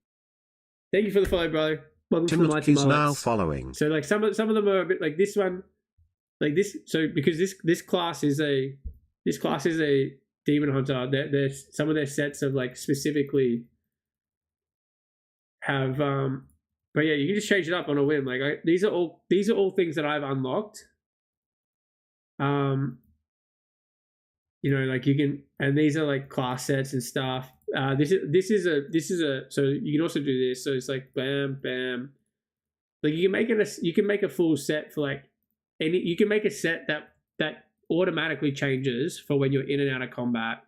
[SPEAKER 1] Thank you for the follow, bro. Welcome to the Mighty
[SPEAKER 4] Mullets. Now following.
[SPEAKER 1] So like some of them are a bit like this one, like this. So because this class is a demon hunter. There's some of their sets of like specifically have but yeah, you can just change it up on a whim. Like these are all things that I've unlocked. You know, like you can, and these are like class sets and stuff. This is a so you can also do this. So it's like bam, bam. Like you can make a full set for like any. You can make a set that automatically changes for when you're in and out of combat.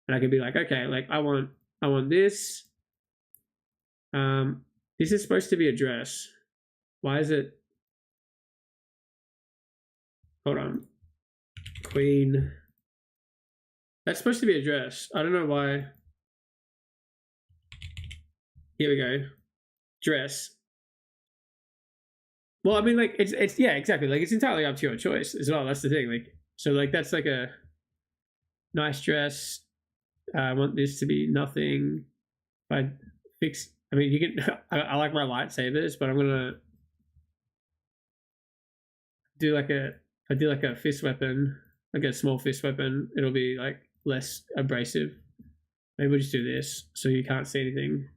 [SPEAKER 1] And I can be like, okay, like I want this. This is supposed to be a dress. Why is it? Hold on, Queen. That's supposed to be a dress. I don't know why. Here we go. Dress. Well, I mean, like, it's yeah, exactly. Like, it's entirely up to your choice as well. That's the thing. Like, so, like, that's like a nice dress. I want this to be nothing. I mean, you can, I like my lightsabers, but I'm going to do like a fist weapon, like a small fist weapon. It'll be like less abrasive. Maybe we'll just do this so you can't see anything.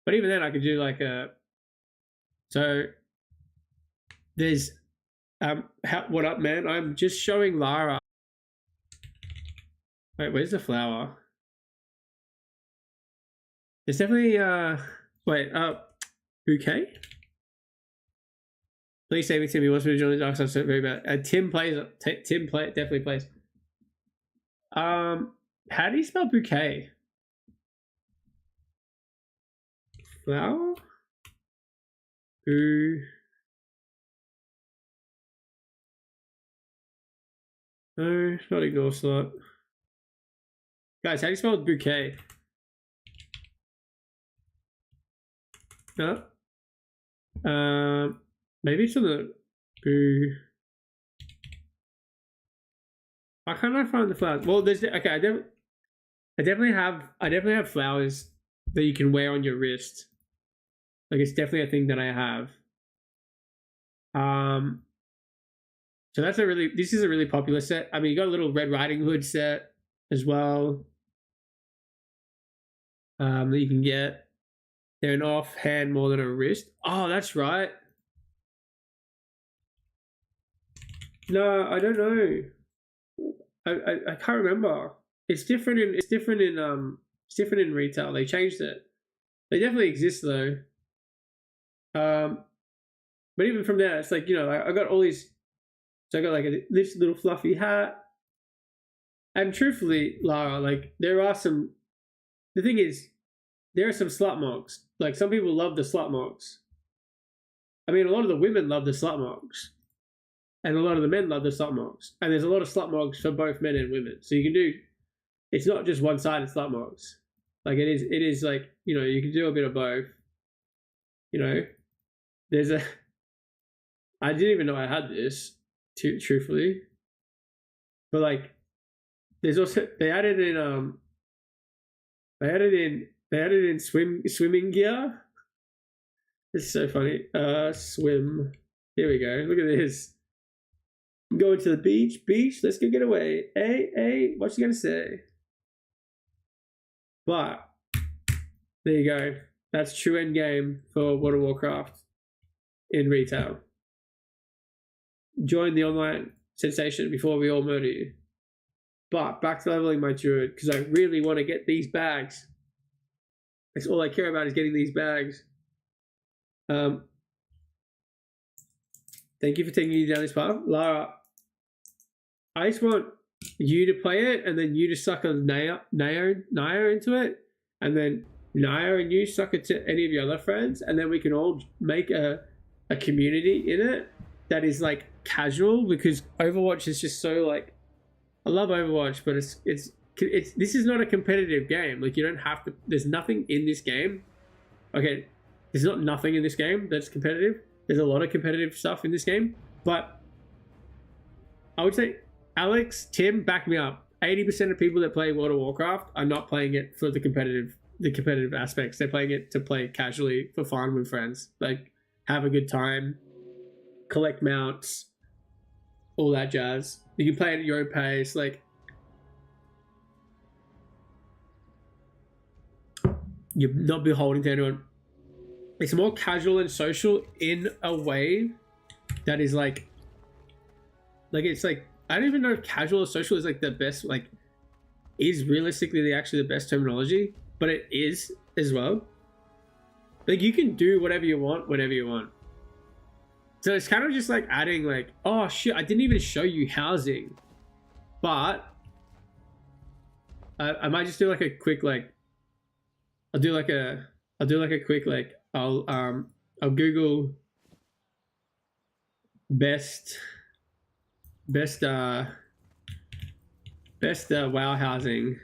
[SPEAKER 1] But even then I could do like so there's what up, man? I'm just showing Lara. Wait, where's the flower? There's definitely bouquet? Please say me, Tim. He wants me to join the dark side. So very bad. Tim definitely plays. How do you spell bouquet? Flower? No, not ignore slot. Guys, how do you spell bouquet? No? Maybe it's on the boo. Why can't I find the flowers? Well, there's okay. I definitely have flowers that you can wear on your wrist. Like it's definitely a thing that I have. So this is a really popular set. I mean, you got a little Red Riding Hood set as well. That you can get. They're an offhand more than a wrist. Oh, that's right. No, I don't know. I can't remember. It's different in retail. They changed it. They definitely exist though. But even from there, it's like, you know, I got all these. So I got like this little fluffy hat. And truthfully, Lara, like there are some. The thing is, there are some slut marks. Like some people love the slut marks. I mean, a lot of the women love the slut marks. And a lot of the men love the slut marks. And there's a lot of slut marks for both men and women. So you can do, it's not just one-sided slut marks. Like it is like, you know, you can do a bit of both. You know, there's a, I didn't even know I had this, truthfully. But like, there's also they added in swimming gear. It's so funny. Swim. Here we go. Look at this. I'm going to the beach. Beach. Let's go get away. Hey. What's he gonna say? But there you go. That's true end game for World of Warcraft in retail. Join the online sensation before we all murder you. But back to leveling my druid because I really want to get these bags. That's all I care about is getting these bags. Thank you for taking me down this path, Lara. I just want you to play it, and then you to suck a Naya into it, and then Naya and you suck it to any of your other friends, and then we can all make a community in it that is like casual, because Overwatch is just so like, I love Overwatch, but it's this is not a competitive game. Like, you don't have to, there's nothing in this game. Okay, there's not nothing in this game that's competitive. There's a lot of competitive stuff in this game, but I would say, Alex, Tim, back me up. 80% of people that play World of Warcraft are not playing it for the competitive aspects. They're playing it to play casually for fun with friends, like have a good time, collect mounts, all that jazz. You can play it at your own pace. Like, you're not beholden to anyone. It's more casual and social in a way that is like it's like, I don't even know if casual or social is like the best, like, is realistically actually the best terminology, but it is as well. Like, you can do whatever you want whenever you want. So it's kind of just like adding like, oh shit, I didn't even show you housing, but I might just do like a quick like, I'll do like a quick like, I'll Google best WoW housing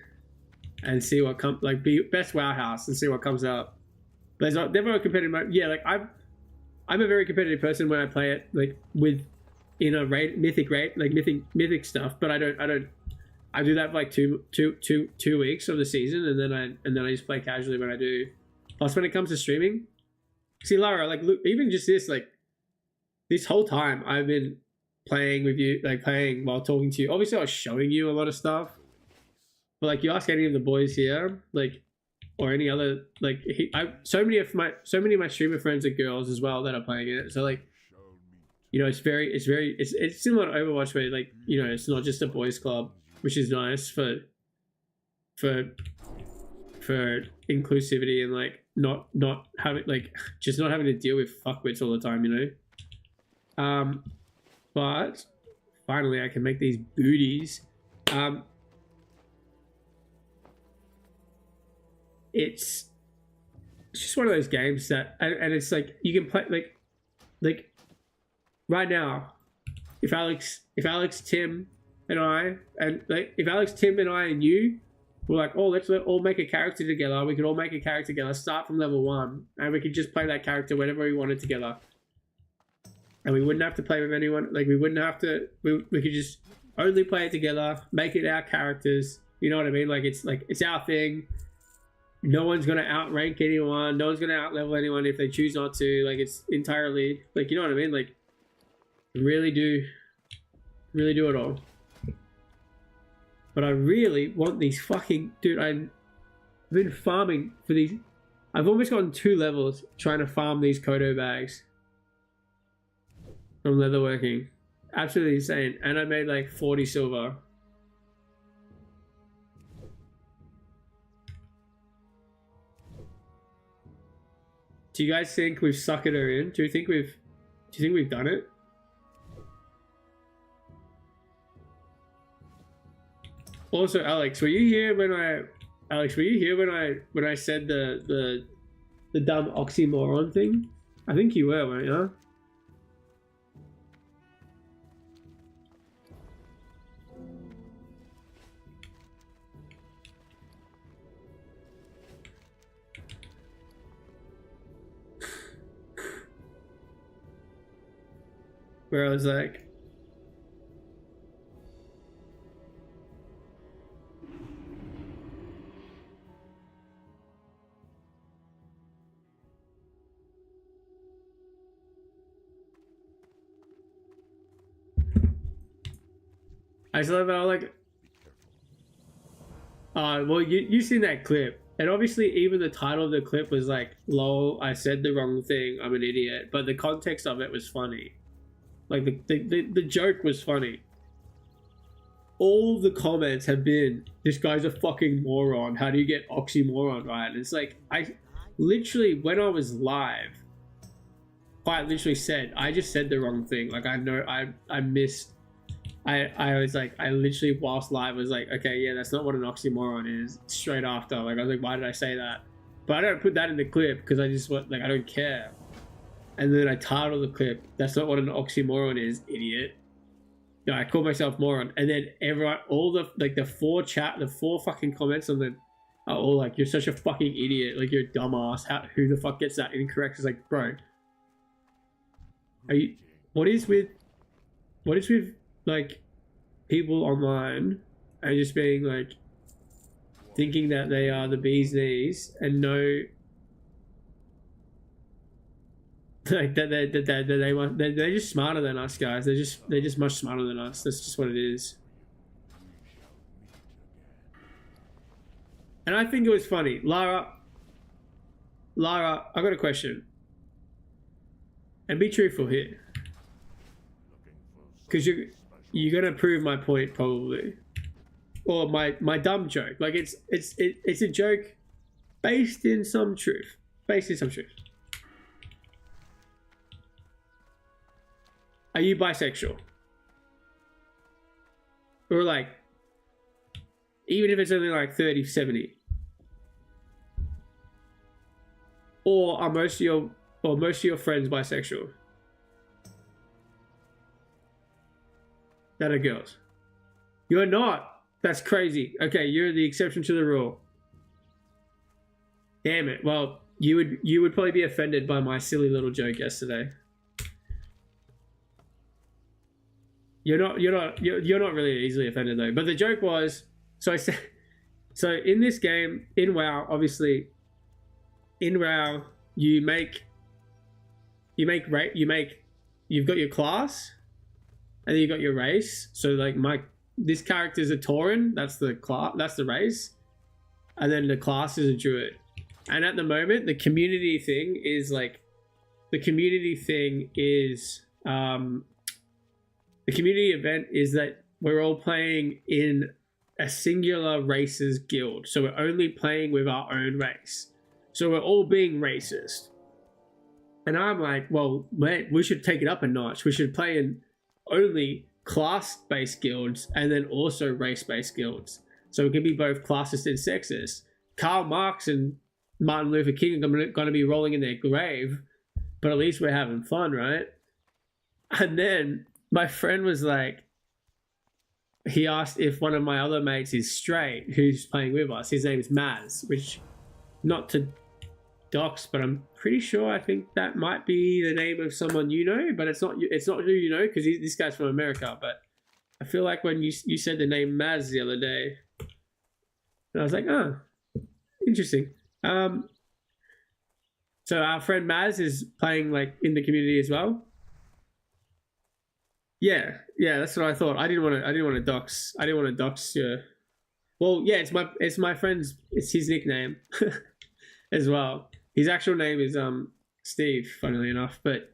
[SPEAKER 1] and see what comes, like best WoW house, and see what comes up. But there's never a competitive mode. Yeah, like I'm a very competitive person when I play it, like with mythic stuff. But I do that for like two weeks of the season, and then I just play casually when I do. Plus, when it comes to streaming, see, Lara, like, look, even just this whole time I've been playing with you, like playing while talking to you. Obviously, I was showing you a lot of stuff, but like, you ask any of the boys here, like, or any other, like, so many of my streamer friends are girls as well that are playing it. So like, you know, it's similar to Overwatch, where like, you know, it's not just a boys club, which is nice for inclusivity and like not having like just not having to deal with fuckwits all the time, you know. But finally I can make these booties. It's just one of those games that, and it's like, you can play like right now, if Alex, Tim and I, and like if Alex, Tim and I and you were like, oh, let's all make a character together, we could all make a character together, start from level 1, and we could just play that character whenever we wanted together. And we wouldn't have to play with anyone. Like, we wouldn't have to, we could just only play it together, make it our characters. You know what I mean? Like, it's our thing. No one's going to outrank anyone. No one's going to outlevel anyone if they choose not to. Like, it's entirely, like, you know what I mean? Like, really do it all. But I really want these fucking, dude, I've been farming for these. I've almost gotten 2 levels trying to farm these Kodo bags from leatherworking. Absolutely insane. And I made like 40 silver. Do you guys think we've suckered her in? Do you think we've done it? Also, Alex, were you here when I said the dumb oxymoron thing? I think you were, weren't you? where I was like, I just love how like, well, you seen that clip, and obviously even the title of the clip was like, "Lol, I said the wrong thing. I'm an idiot." But the context of it was funny. Like the joke was funny. All the comments have been, "This guy's a fucking moron. How do you get oxymoron right?" And it's like, I literally, when I was live, quite literally said, I just said the wrong thing. Like I know I missed. I was like, I literally whilst live was like, okay, yeah, that's not what an oxymoron is. Straight after, like I was like, why did I say that? But I don't put that in the clip because I just want, like, I don't care. And then I title the clip, "That's not what an oxymoron is, idiot." You know, I call myself moron, and then everyone, all the like the four fucking comments on the are all like, "You're such a fucking idiot, like you're a dumbass. Who the fuck gets that incorrect?" It's like, bro, are you? What is with like people online and just being like thinking that they are the bee's knees and know like that they're just smarter than us, guys. They're just much smarter than us. That's just what it is. And I think it was funny. Lara, I got a question. And be truthful here. Because you're gonna prove my point probably. Or my dumb joke. Like it's a joke based in some truth. Are you bisexual? Or like, even if it's only like 30-70? Or are most of your friends bisexual? That are girls? You're not. That's crazy. Okay, you're the exception to the rule. Damn it. Well, you would probably be offended by my silly little joke yesterday. You're not really easily offended though. But the joke was, so I said, so in this game, in WoW, obviously, in WoW, you've got your class, and then you got your race. So like this character is a Tauren. That's the class. That's the race. And then the class is a druid. And at the moment, the community thing is like, the community event is that we're all playing in a singular race's guild. So we're only playing with our own race. So we're all being racist. And I'm like, well, man, we should take it up a notch. We should play in only class-based guilds and then also race-based guilds. So it can be both classist and sexist. Karl Marx and Martin Luther King are going to be rolling in their grave, but at least we're having fun, right? And then my friend was like, he asked if one of my other mates is straight who's playing with us. His name's Maz, which, not to dox, but I'm pretty sure I think that might be the name of someone you know, but it's not who you know, because this guy's from America. But I feel like when you said the name Maz the other day, and I was like, oh, interesting. So our friend Maz is playing like in the community as well. Yeah, that's what I thought. I didn't want to dox. I didn't want to dox you. Well, yeah, it's my friend's. It's his nickname as well. His actual name is Steve, funnily enough. But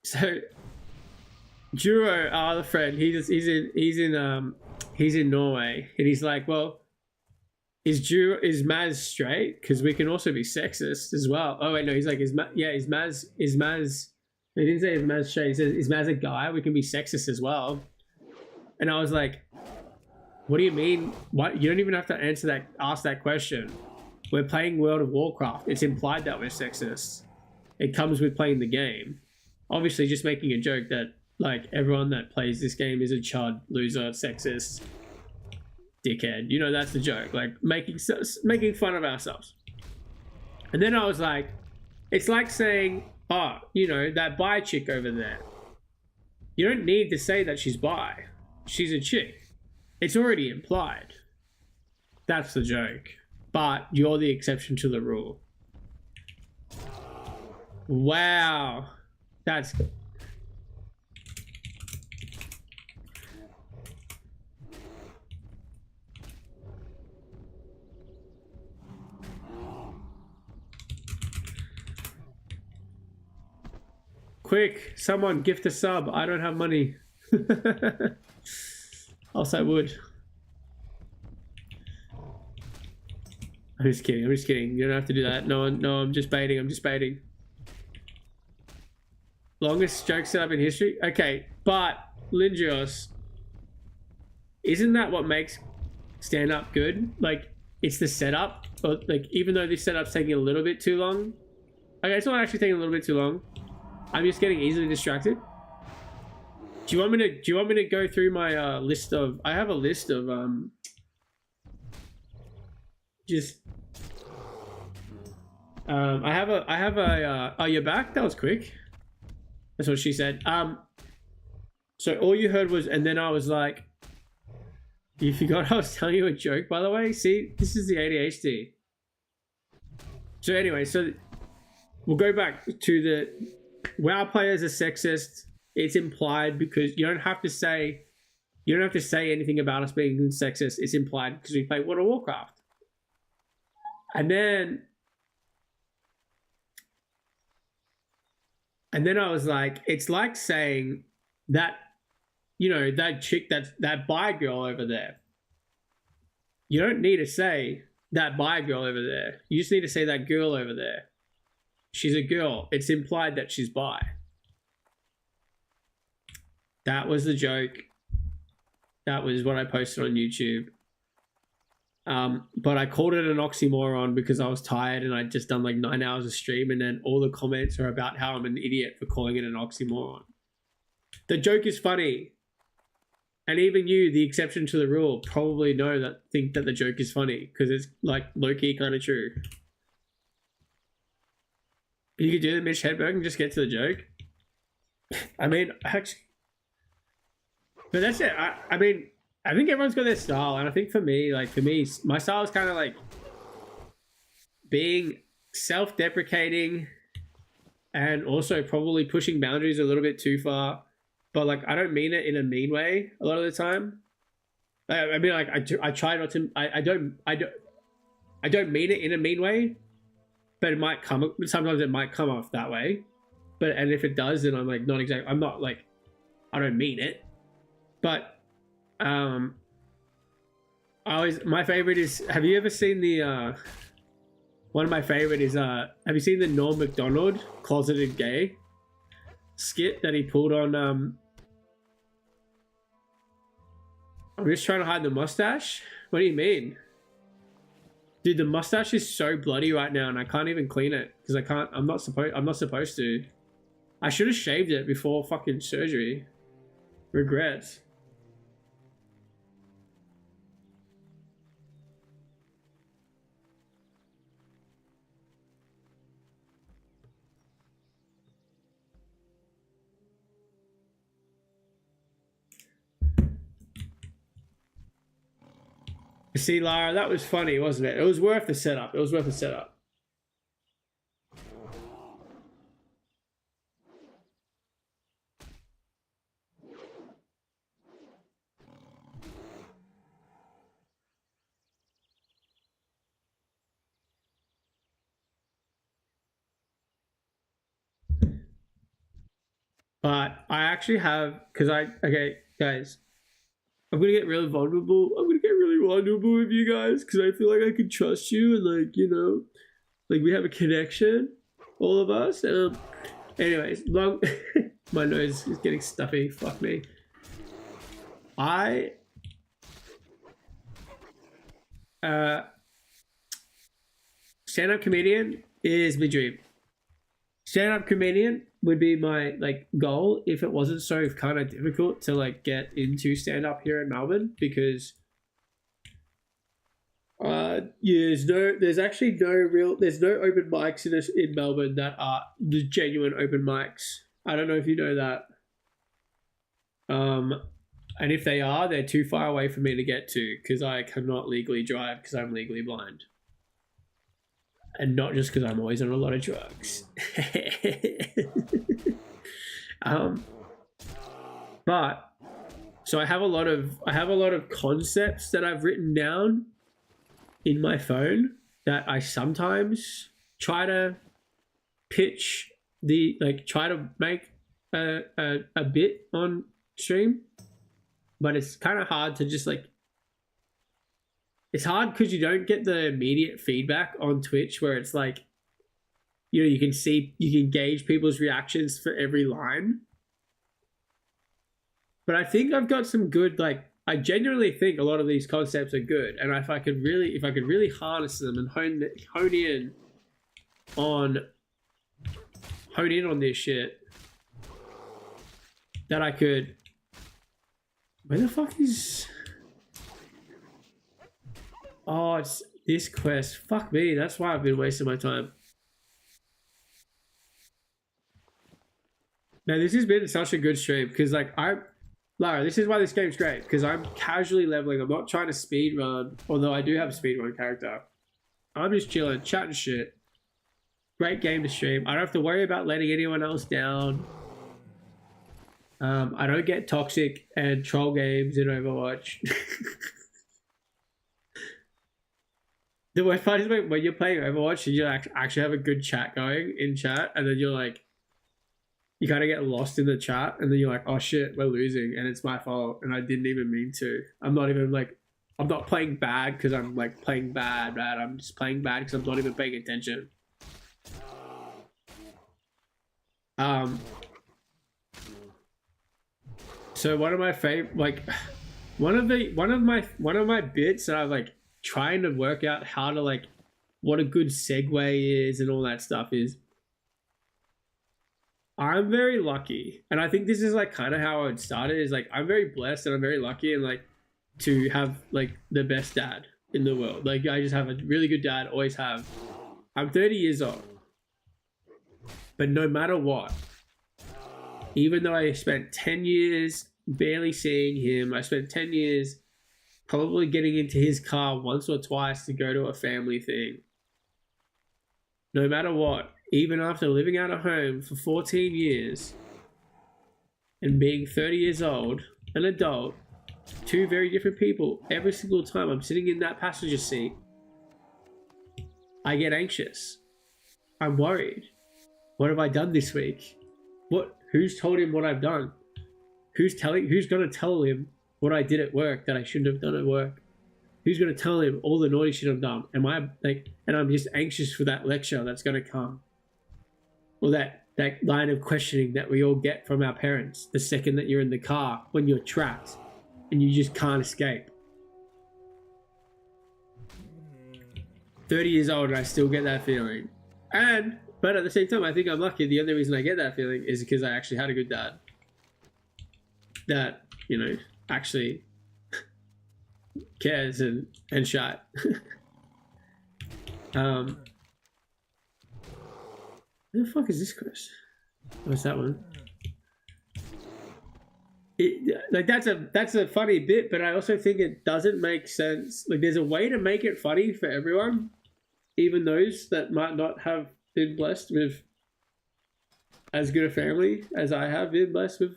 [SPEAKER 1] so Juro, our other friend, he's in Norway, and he's like, well, is Maz straight? Because we can also be sexist as well. Oh wait, no, he's like, is Maz. He didn't say is Maz straight. He says, is Maz a guy? We can be sexist as well. And I was like, what do you mean? What? You don't even have to ask that question. We're playing World of Warcraft. It's implied that we're sexist. It comes with playing the game. Obviously, just making a joke that like everyone that plays this game is a chud, loser, sexist, dickhead. You know, that's the joke. Like making fun of ourselves. And then I was like, it's like saying, oh, you know, that bi chick over there. You don't need to say that she's bi. She's a chick. It's already implied. That's the joke. But you're the exception to the rule. Wow. That's... Quick, someone gift a sub. I don't have money. Else I would. I'm just kidding. I'm just kidding. You don't have to do that. No, I'm just baiting. I'm just baiting. Longest joke setup in history? Okay, but Lingios, isn't that what makes stand-up good? Like, it's the setup. Or, like, even though this setup's taking a little bit too long. Okay, it's not actually taking a little bit too long. I'm just getting easily distracted. Do you want me to go through my list of... I have a list of I have a oh, you're back? That was quick. That's what she said. So all you heard was, and then I was like, you forgot I was telling you a joke, by the way? See, this is the ADHD. So anyway, so we'll go back to the WoW players are sexist. It's implied because you don't have to say anything about us being sexist. It's implied because we play World of Warcraft. And then I was like, it's like saying that, you know, that chick, that bi girl over there. You don't need to say that bi girl over there. You just need to say that girl over there. She's a girl. It's implied that she's bi. That was the joke. That was what I posted on YouTube. But I called it an oxymoron because I was tired and I'd just done like 9 hours of stream, and then all the comments are about how I'm an idiot for calling it an oxymoron. The joke is funny. And even you, the exception to the rule, probably think that the joke is funny because it's like low-key kind of true. You could do the Mitch Hedberg and just get to the joke. I mean, actually... But that's it. I mean, I think everyone's got their style, and I think for me, my style is kind of like being self-deprecating and also probably pushing boundaries a little bit too far. But like, I don't mean it in a mean way a lot of the time. I mean, like, I try not to. I don't mean it in a mean way, but it might come. Sometimes it might come off that way. And if it does, then I'm like not exactly. I'm not like, I don't mean it. But my favorite is, have you ever seen the one of my favorite is have you seen the Norm Macdonald closeted gay skit that he pulled on I'm just trying to hide the mustache? What do you mean? Dude, the mustache is so bloody right now and I can't even clean it because I'm not supposed to. I should have shaved it before fucking surgery. Regrets. See, Lara, that was funny, wasn't it? It was worth the setup. It was worth the setup. But I actually have, okay, guys, I'm gonna get really vulnerable. I'm gonna get really vulnerable with you guys because I feel like I can trust you and like, you know, like we have a connection, all of us. Anyways, my nose is getting stuffy. Fuck me. Stand-up comedian is my dream. Stand-up comedian would be my like goal if it wasn't so kind of difficult to like get into stand-up here in Melbourne because there's no open mics in Melbourne that are the genuine open mics. I don't know if you know that. And if they are, they're too far away for me to get to because I cannot legally drive because I'm legally blind. And not just because I'm always on a lot of drugs. But so I have a lot of concepts that I've written down in my phone that I sometimes try to pitch try to make a bit on stream, but it's kind of hard to just it's hard because you don't get the immediate feedback on Twitch where it's like, you know, you can gauge people's reactions for every line. But I think I've got some good, I genuinely think a lot of these concepts are good. And if I could really harness them and hone in on this shit, that I could... Where the fuck is... Oh, it's this quest. Fuck me, that's why I've been wasting my time. Now, this has been such a good stream, because Lara, this is why this game's great, because I'm casually leveling. I'm not trying to speedrun, although I do have a speedrun character. I'm just chilling, chatting shit. Great game to stream. I don't have to worry about letting anyone else down. I don't get toxic and troll games in Overwatch. The worst part is when you're playing Overwatch and you actually have a good chat going in chat, and then you're like, you kind of get lost in the chat, and then you're like, oh shit, we're losing, and it's my fault, and I didn't even mean to. I'm not playing bad because I'm playing bad. I'm just playing bad because I'm not even paying attention. So one of my favorite, one of my bits that I'm trying to work out how to what a good segue is and all that stuff is, I'm very lucky, and I think this is kind of how I would start it, is I'm very blessed and I'm very lucky and to have the best dad in the world. I just have a really good dad, always have. I'm 30 years old, but no matter what, even though I spent 10 years barely seeing him, I spent 10 years probably getting into his car once or twice to go to a family thing. No matter what, even after living out of home for 14 years and being 30 years old, an adult, two very different people, every single time I'm sitting in that passenger seat, I get anxious. I'm worried. What have I done this week? Who's told him what I've done? Who's going to tell him what I did at work that I shouldn't have done at work? Who's going to tell him all the naughty shit I've done? And I'm just anxious for that lecture that's going to come. Or that line of questioning that we all get from our parents the second that you're in the car when you're trapped and you just can't escape. 30 years old and I still get that feeling. But at the same time, I think I'm lucky. The only reason I get that feeling is because I actually had a good dad that, actually cares and shot. Who the fuck is this quest? What's that one? That's a funny bit, but I also think it doesn't make sense. There's a way to make it funny for everyone, even those that might not have been blessed with as good a family as I have been blessed with.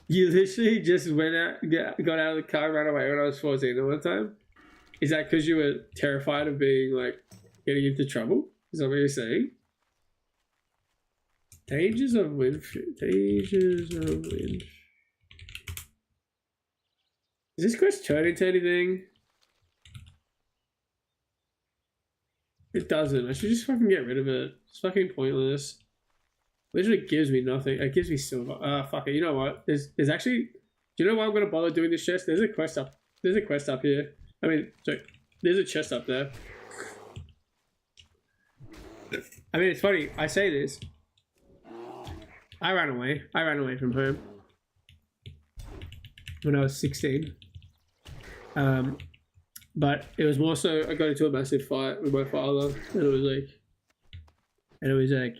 [SPEAKER 1] You literally just got out of the car and ran away when I was 14 at one time? Is that because you were terrified of being getting into trouble? Is that what you're saying? Dangers of wind. Dangers of wind. Is this quest turn into anything? It doesn't. I should just fucking get rid of it. It's fucking pointless. Literally gives me nothing. It gives me silver. Fuck it. You know what? There's actually... Do you know why I'm going to bother doing this chest? There's a quest up here. I mean, sorry. There's a chest up there. I mean, it's funny. I say this. I ran away. From home. When I was 16. But it was more so I got into a massive fight with my father. And it was like...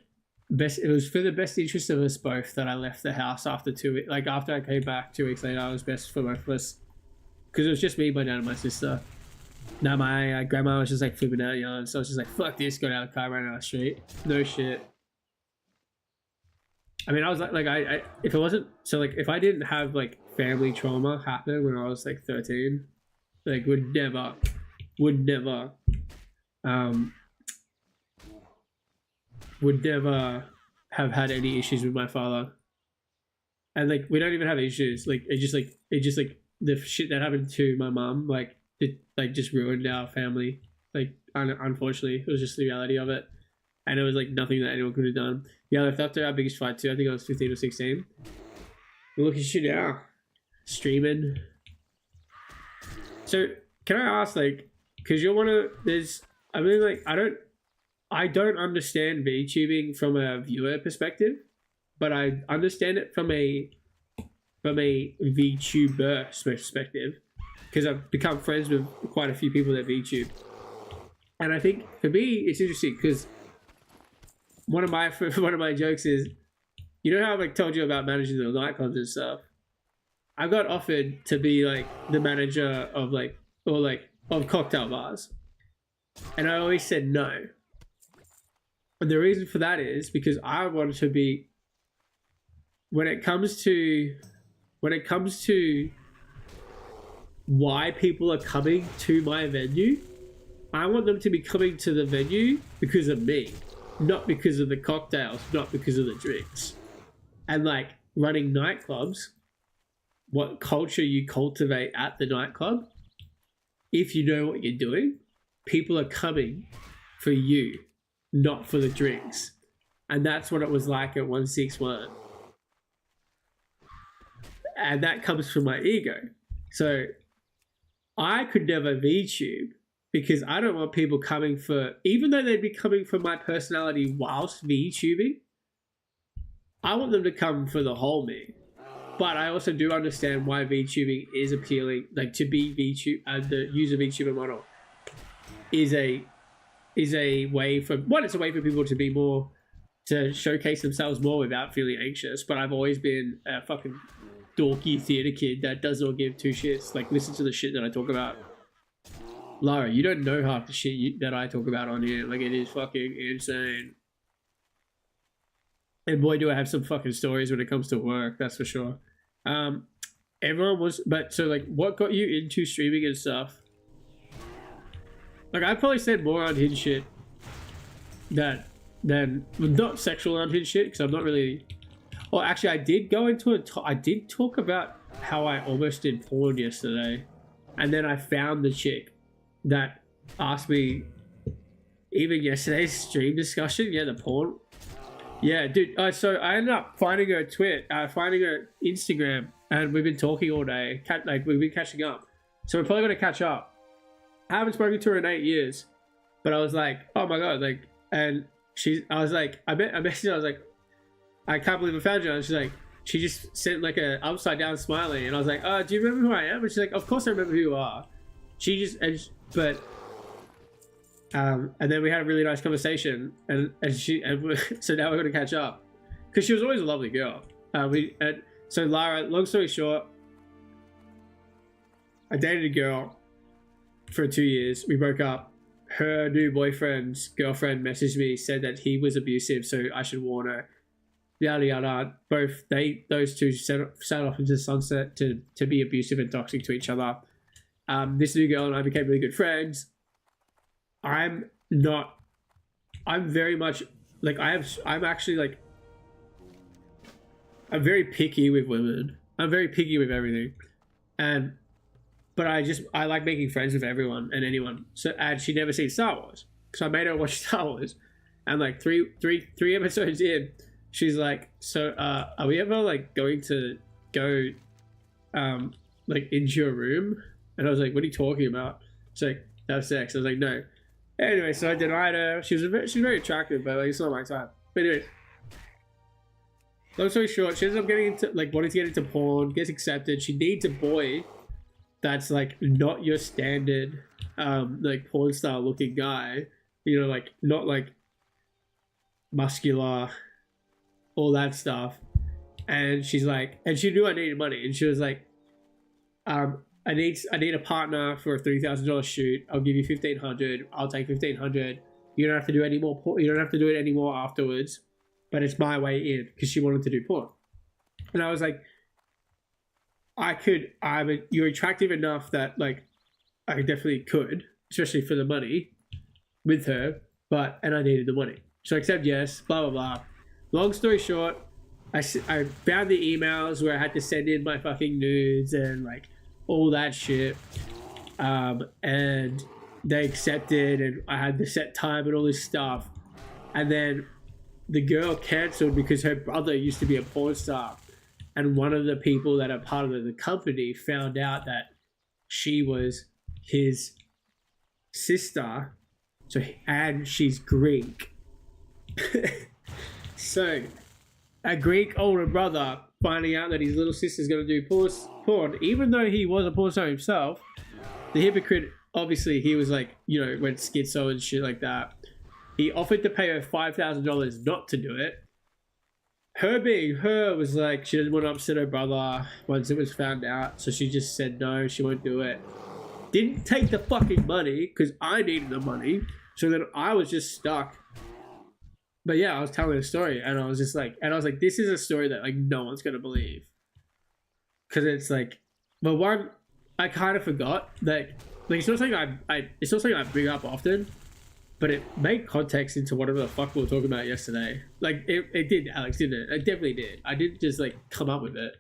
[SPEAKER 1] best. It was for the best interest of us both that I left the house after 2 weeks. Like after I came back 2 weeks later, I was best for both of us because it was just me, my dad, and my sister. Now my grandma was just like flipping out, so I was just like, "Fuck this!" Got out of the car, ran out the street. No shit. I mean, I was like I if it wasn't so like if I didn't have like family trauma happen when I was like 13, like would never have had any issues with my father. And like we don't even have issues. Like it just like the shit that happened to my mom, like it like just ruined our family. Like unfortunately, it was just the reality of it. And it was like nothing that anyone could have done. Yeah, I left after our biggest fight too. I think I was 15 or 16. But look at you now, streaming. So can I ask, like, because you're one of I mean, like, I don't understand VTubing from a viewer perspective, but I understand it from a VTuber perspective because I've become friends with quite a few people that VTube, and I think for me it's interesting because one of my jokes is, you know how I've like told you about managing the nightclubs and stuff. I got offered to be like the manager of of cocktail bars, and I always said no. And the reason for that is because I wanted to be, when it comes to why people are coming to my venue, I want them to be coming to the venue because of me, not because of the cocktails, not because of the drinks. And like running nightclubs, what culture you cultivate at the nightclub, if you know what you're doing, people are coming for you, not for the drinks. And that's what it was like at 161. And that comes from my ego. So I could never VTube because I don't want people coming for, even though they'd be coming for my personality whilst VTubing, I want them to come for the whole me. But I also do understand why VTubing is appealing, like to be VTube, the user VTuber model is a way for, it's a way for people to be more, to showcase themselves more without feeling anxious. But I've always been a fucking dorky theater kid that does not give two shits. Like, listen to the shit that I talk about. Lara, you don't know half the shit that I talk about on here. Like, it is fucking insane. And boy, do I have some fucking stories when it comes to work, that's for sure. Everyone was, but so like, what got you into streaming and stuff? Like, I probably said more unhinged shit than not sexual unhinged shit, because I'm not really. Well, actually, I did go into it. I did talk about how I almost did porn yesterday, and then I found the chick that asked me, even yesterday's stream discussion. Yeah, the porn. Yeah, dude. So I ended up finding her finding her Instagram, and we've been talking all day. Like, we've been catching up. So we're probably gonna catch up. I haven't spoken to her in 8 years, but I was like, oh my god, like, and I was like, I messaged her, I was like, I can't believe I found you. And she's like, she just sent like a upside down smiley, and I was like, oh, do you remember who I am? And she's like, of course I remember who you are. And then we had a really nice conversation, and so now we're gonna catch up, because she was always a lovely girl. So Lara, long story short, I dated a girl for 2 years. We broke up. Her new boyfriend's girlfriend messaged me, said that he was abusive, so I should warn her. Yada yada. Those two set off into the sunset to be abusive and toxic to each other. This new girl and I became really good friends. I'm very much like, I'm actually like, I'm very picky with women. I'm very picky with everything, but I like making friends with everyone and anyone. So, and she'd never seen Star Wars, so I made her watch Star Wars. And like three episodes in, she's like, so are we ever like going to go like into your room? And I was like, what are you talking about? She's like, have sex. I was like, no. Anyway, so I denied her. She's very attractive, but like, it's not my type. But anyway, long story short, she ends up getting into, like, wanting to get into porn, gets accepted. She needs a boy that's like not your standard like porn star looking guy, like not like muscular, all that stuff. And she's like, and she knew I needed money, and she was like, I need a partner for a $3,000 shoot. I'll give you 1,500. I'll take 1,500. You don't have to do any more. You don't have to do it anymore afterwards. But it's my way in, because she wanted to do porn. And I was like, you're attractive enough that like I definitely could, especially for the money with her. And I needed the money, so I accept yes. Blah blah blah. Long story short, I found the emails where I had to send in my fucking nudes and like all that shit, and they accepted, and I had the set time and all this stuff, and then the girl cancelled because her brother used to be a porn star, and one of the people that are part of the company found out that she was his sister, and she's Greek. So a Greek older brother finding out that his little sister's going to do porn, even though he was a porn star himself, the hypocrite, obviously he was like, went schizo and shit like that. He offered to pay her $5,000 not to do it. Her being her was like, she didn't want to upset her brother once it was found out, so she just said no, she won't do it. Didn't take the fucking money because I needed the money, so then I was just stuck. But yeah, I was telling a story, and I was like, this is a story that like no one's gonna believe, because it's like, well, one, I kind of forgot that like it's not something it's not something I bring up often. But it made context into whatever the fuck we were talking about yesterday. Like, it did, Alex, didn't it? It definitely did. I didn't just, like, come up with it.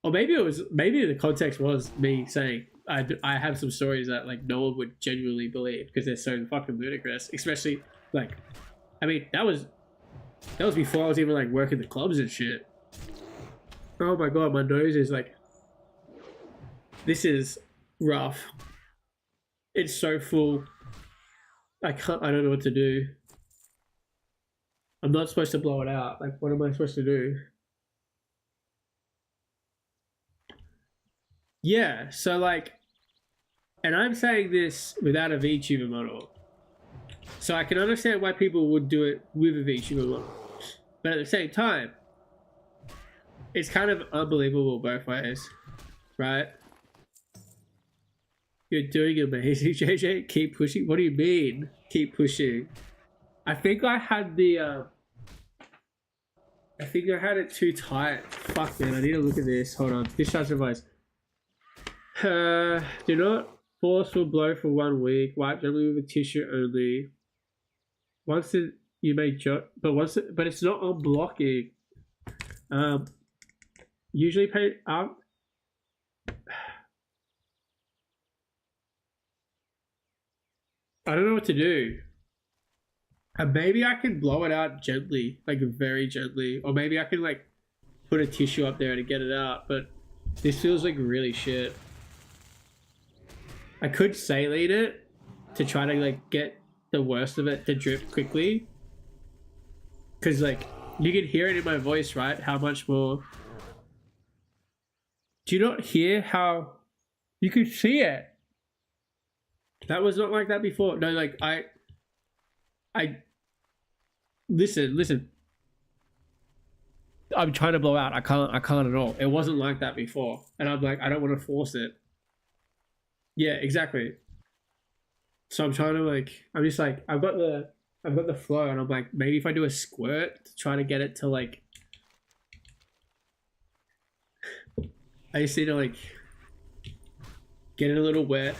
[SPEAKER 1] Or maybe the context was me saying, I have some stories that, like, no one would genuinely believe because they're so fucking ludicrous. Especially, like, I mean, that was before I was even, like, working the clubs and shit. Oh my god, my nose is, like, this is rough. It's so full. I don't know what to do. I'm not supposed to blow it out. Like, what am I supposed to do? Yeah, so like, and I'm saying this without a VTuber model. So I can understand why people would do it with a VTuber model. But at the same time, it's kind of unbelievable both ways, right? You're doing amazing, JJ. Keep pushing. What do you mean? Keep pushing. I think I had it too tight. Fuck, man. I need to look at this. Hold on. Discharge advice. Do not force or blow for 1 week. Wipe gently with a tissue only. Once you may but it's not on blocking. Usually pay up. I don't know what to do. And maybe I can blow it out gently, like very gently. Or maybe I can like put a tissue up there to get it out. But this feels like really shit. I could saline it to try to like get the worst of it to drip quickly. Because like, you can hear it in my voice, right? How much more... Do you not hear how... You can see it. That was not like that before. No, like I listen. I'm trying to blow out. I can't at all. It wasn't like that before. And I'm like, I don't want to force it. Yeah, exactly. So I'm trying to like, I'm just like, I've got the flow, and I'm like, maybe if I do a squirt to try to get it to like, I just need to like get it a little wet.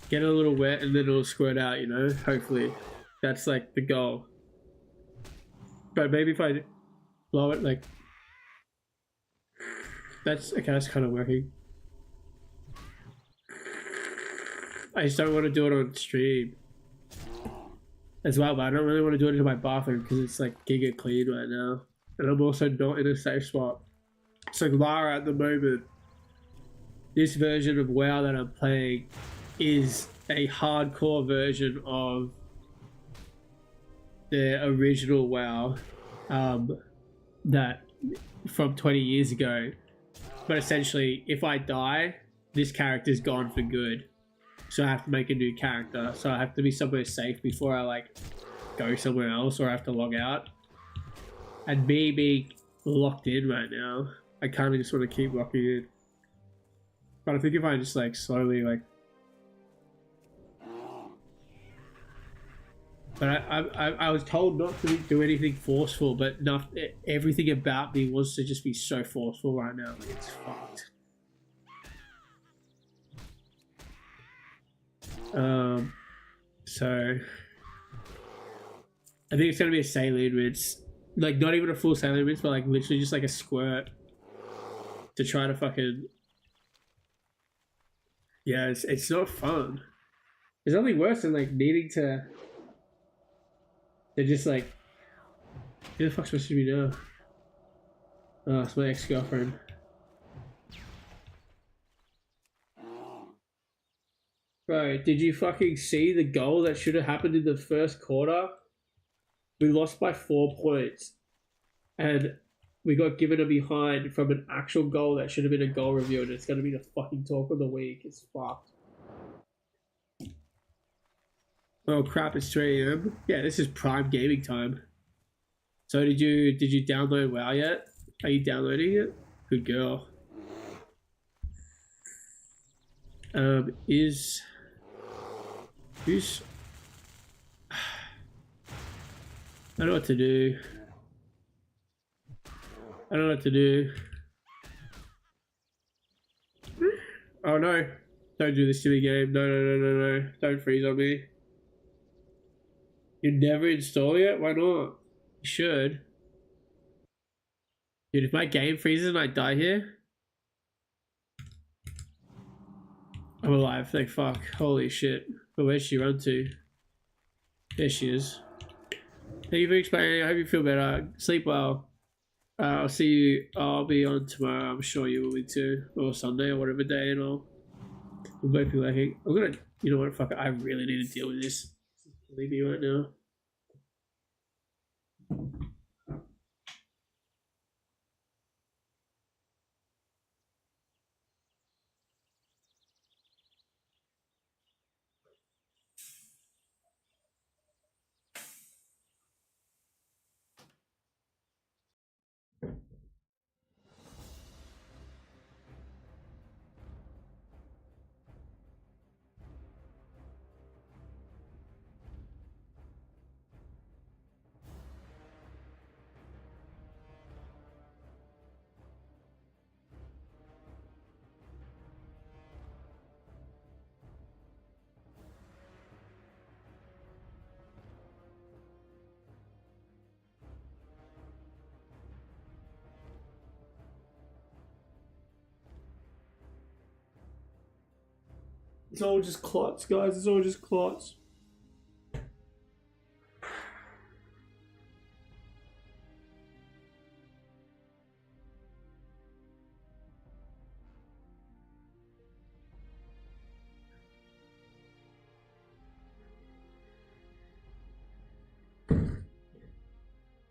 [SPEAKER 1] Get it a little wet, and then it'll squirt out, hopefully. That's like the goal. But maybe if I blow it like... That's kind of working. I just don't want to do it on stream as well, but I don't really want to do it in my bathroom because it's like giga clean right now. And I'm also not in a safe spot. So Lara at the moment, this version of WoW that I'm playing is a hardcore version of the original WoW that from 20 years ago. But essentially, if I die, this character's gone for good. So I have to make a new character. So I have to be somewhere safe before I like go somewhere else, or I have to log out. And me being locked in right now, I kind of just want to keep locking in. But I think if I just like slowly like, but I was told not to do anything forceful, but not everything about me wants to just be so forceful right now. Like it's fucked. So I think it's gonna be a saline rinse, like not even a full saline rinse, but like literally just like a squirt to try to fucking. Yeah, it's not fun. There's nothing worse than like needing to. They're just like, who the fuck's supposed to be now? Oh, it's my ex-girlfriend. Bro, did you fucking see the goal that should have happened in the first quarter? We lost by 4 points. And we got given a behind from an actual goal that should have been a goal review, and it's going to be the fucking talk of the week. It's fucked. Oh crap, it's 3 AM. Yeah, this is prime gaming time. So did you download WoW yet? Are you downloading it? Good girl. Who's I don't know what to do. I don't know what to do. Oh no. Don't do this to me, game. No. Don't freeze on me. You never install it? Why not? You should. Dude, if my game freezes and I die here, I'm alive. Like, fuck. Holy shit. But where's she run to? There she is. Thank you for explaining. I hope you feel better. Sleep well. I'll see you. I'll be on tomorrow. I'm sure you will be too. Or Sunday or whatever day, and we'll both be lacking. I'm gonna. You know what? Fuck it. I really need to deal with this. Leave me right now. It's all just clots, guys. It's all just clots.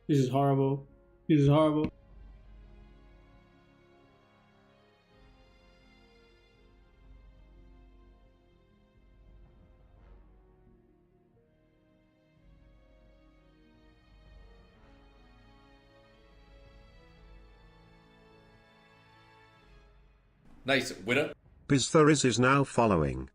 [SPEAKER 1] This is horrible. This is horrible.
[SPEAKER 4] Nice winner.
[SPEAKER 5] Biztharis is now following.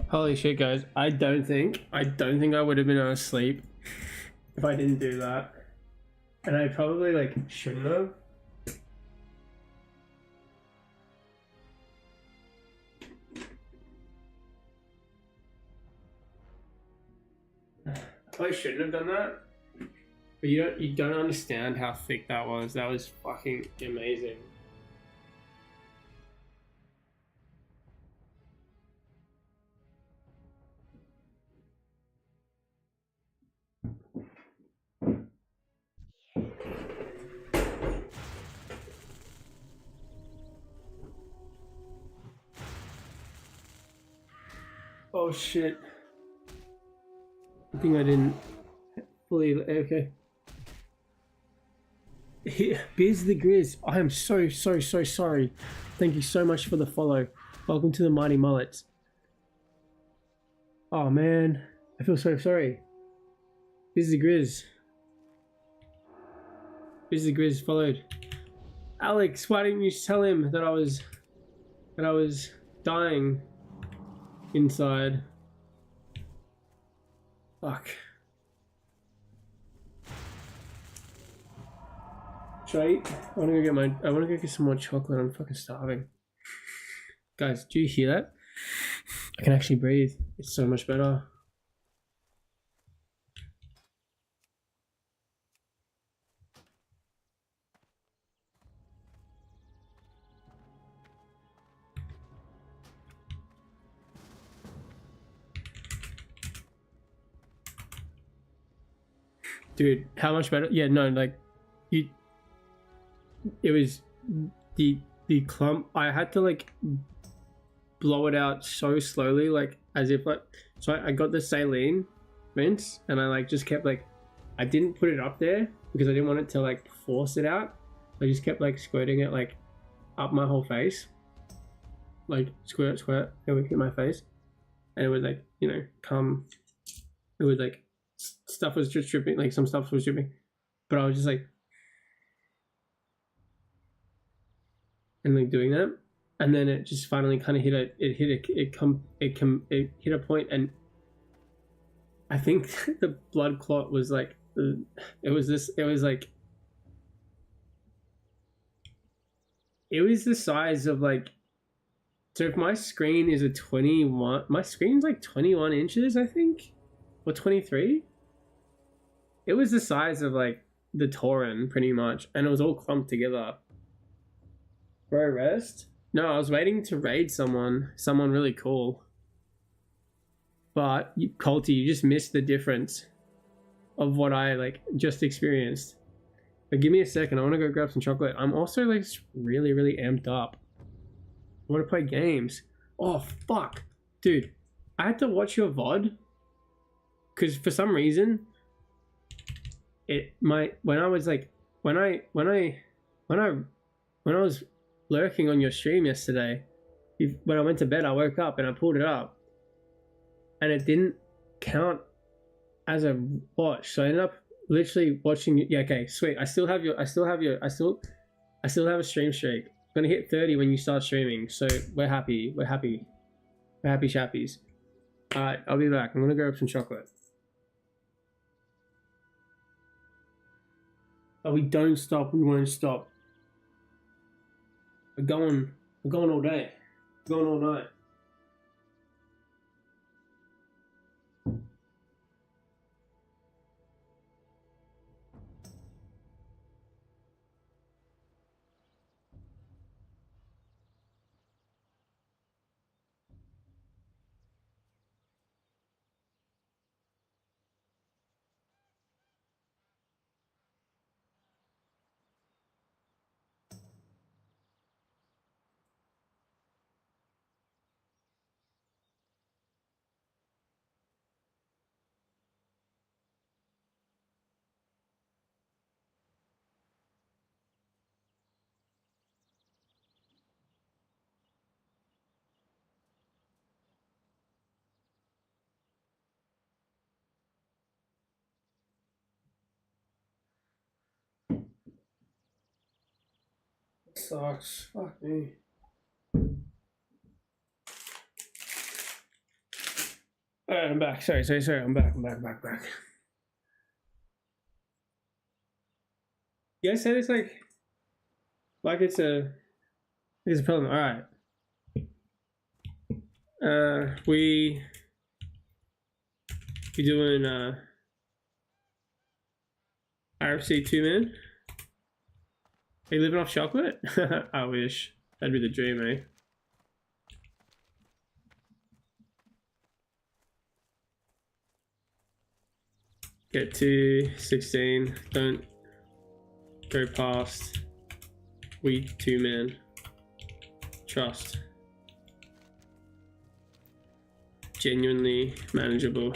[SPEAKER 1] Holy shit, guys! I don't think I would have been able to sleep if I didn't do that, and I probably like shouldn't have. I shouldn't have done that. But you don't understand how thick that was. That was fucking amazing. Oh shit. I think I didn't fully okay. Biz the Grizz, I am so sorry. Thank you so much for the follow. Welcome to the Mighty Mullets. Oh man, I feel so sorry. Biz the Grizz. Biz the Grizz followed. Alex, why didn't you tell him that I was dying inside? Fuck. Should I eat? I wanna go get some more chocolate. I'm fucking starving. Guys, do you hear that? I can actually breathe. It's so much better. Dude, how much better? Yeah, no, like it was the clump. I had to like blow it out so slowly, like as if like. So I got the saline rinse, and I like just kept like, I didn't put it up there because I didn't want it to like force it out. I just kept like squirting it like up my whole face, like squirt, it would hit my face, and it would like come. It would like stuff was just dripping, like some stuff was dripping, but I was just like. And like doing that, and then it just finally kind of hit a point, and I think the blood clot was like it was the size of like, so if my screen is a 21, my screen's like 21 inches, I think, or 23. It was the size of like the Tauren pretty much, and it was all clumped together. Bro, rest? No, I was waiting to raid someone really cool. But Colty, you just missed the difference of what I like just experienced. But give me a second, I want to go grab some chocolate. I'm also like really amped up. I want to play games. Oh fuck, dude! I had to watch your VOD because for some reason, when I was lurking on your stream yesterday, when I went to bed, I woke up and I pulled it up, and it didn't count as a watch. So I ended up literally watching. Yeah, okay, sweet. I still have a stream streak. I'm gonna hit 30 when you start streaming. So we're happy. We're happy chappies. All right, I'll be back. I'm gonna grab some chocolate. Oh, we don't stop. We won't stop. We're going all day. We're going all night. Sucks. Fuck me. I'm back. Sorry. I'm back. You guys said it's like it's a problem. All right. We doing RFC 2-man. Are you living off chocolate? I wish. That'd be the dream, eh? Get to 16. Don't go past. We 2-man. Trust. Genuinely manageable.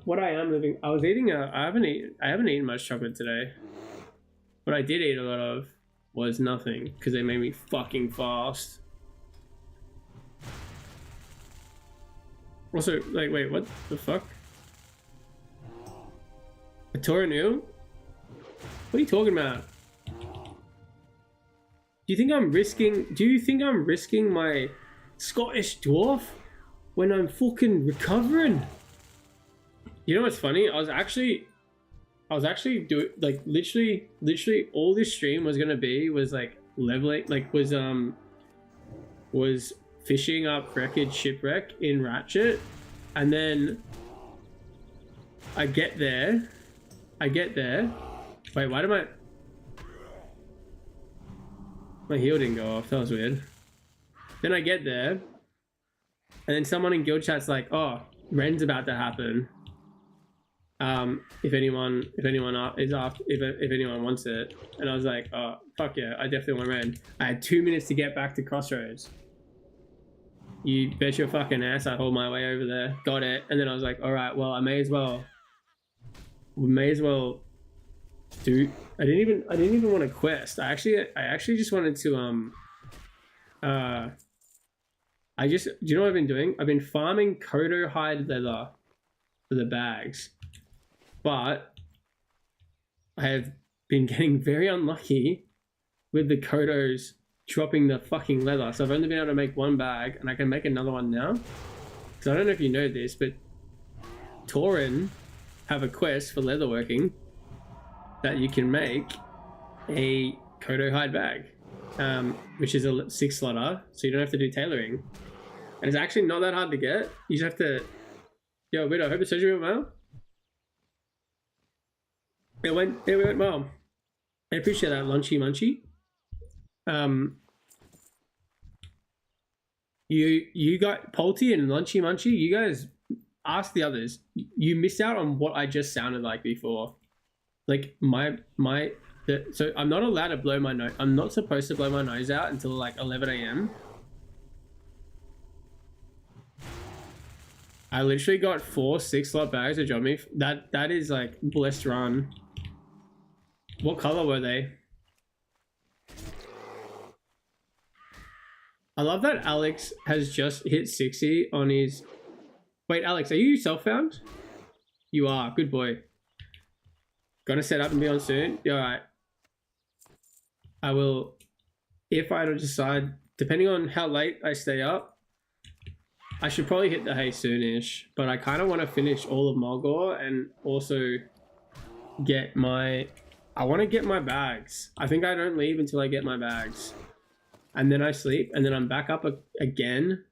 [SPEAKER 1] What I am living, I was eating I haven't eaten much chocolate today. What I did eat a lot of was nothing because they made me fucking fast. Also, like, wait, what the fuck? A Torinu? What are you talking about? Do you think I'm risking my Scottish dwarf when I'm fucking recovering? You know what's funny? I was actually doing like literally all this stream was gonna be was like leveling, like was fishing up wreckage shipwreck in Ratchet, and then I get there. Wait, why did my heal didn't go off? That was weird. Then I get there, and then someone in guild chat's like, "Oh, Ren's about to happen. If anyone wants it." And I was like, "Oh, fuck yeah, I definitely want Ren." I had 2 minutes to get back to Crossroads. You bet your fucking ass I hold my way over there. Got it. And then I was like, all right, well, we may as well do. I didn't even want a quest. I actually just wanted to do you know what I've been doing? I've been farming Kodo hide leather for the bags, but I have been getting very unlucky with the Kodos dropping the fucking leather. So I've only been able to make one bag, and I can make another one now. Because I don't know if you know this, but Tauren have a quest for leatherworking that you can make a Kodo hide bag, which is a 6 slotter, so you don't have to do tailoring. And it's actually not that hard to get. You just have to... Yo, Widow, I hope the surgery went well. It went well. I appreciate that, Lunchy Munchy. You got Polty and Lunchy Munchy. You guys ask the others. You missed out on what I just sounded like before. Like so I'm not allowed to blow my nose. I'm not supposed to blow my nose out until like 11 a.m. I literally got 4 6-slot bags of Johnny. That is like blessed run. What color were they? I love that Alex has just hit 60 on his... Wait, Alex, are you self-found? You are. Good boy. Gonna set up and be on soon? Yeah, alright. I will... If I decide... Depending on how late I stay up, I should probably hit the hay soonish. But I kind of want to finish all of Mulgore and also get my... I want to get my bags. I think I don't leave until I get my bags. And then I sleep, and then I'm back up again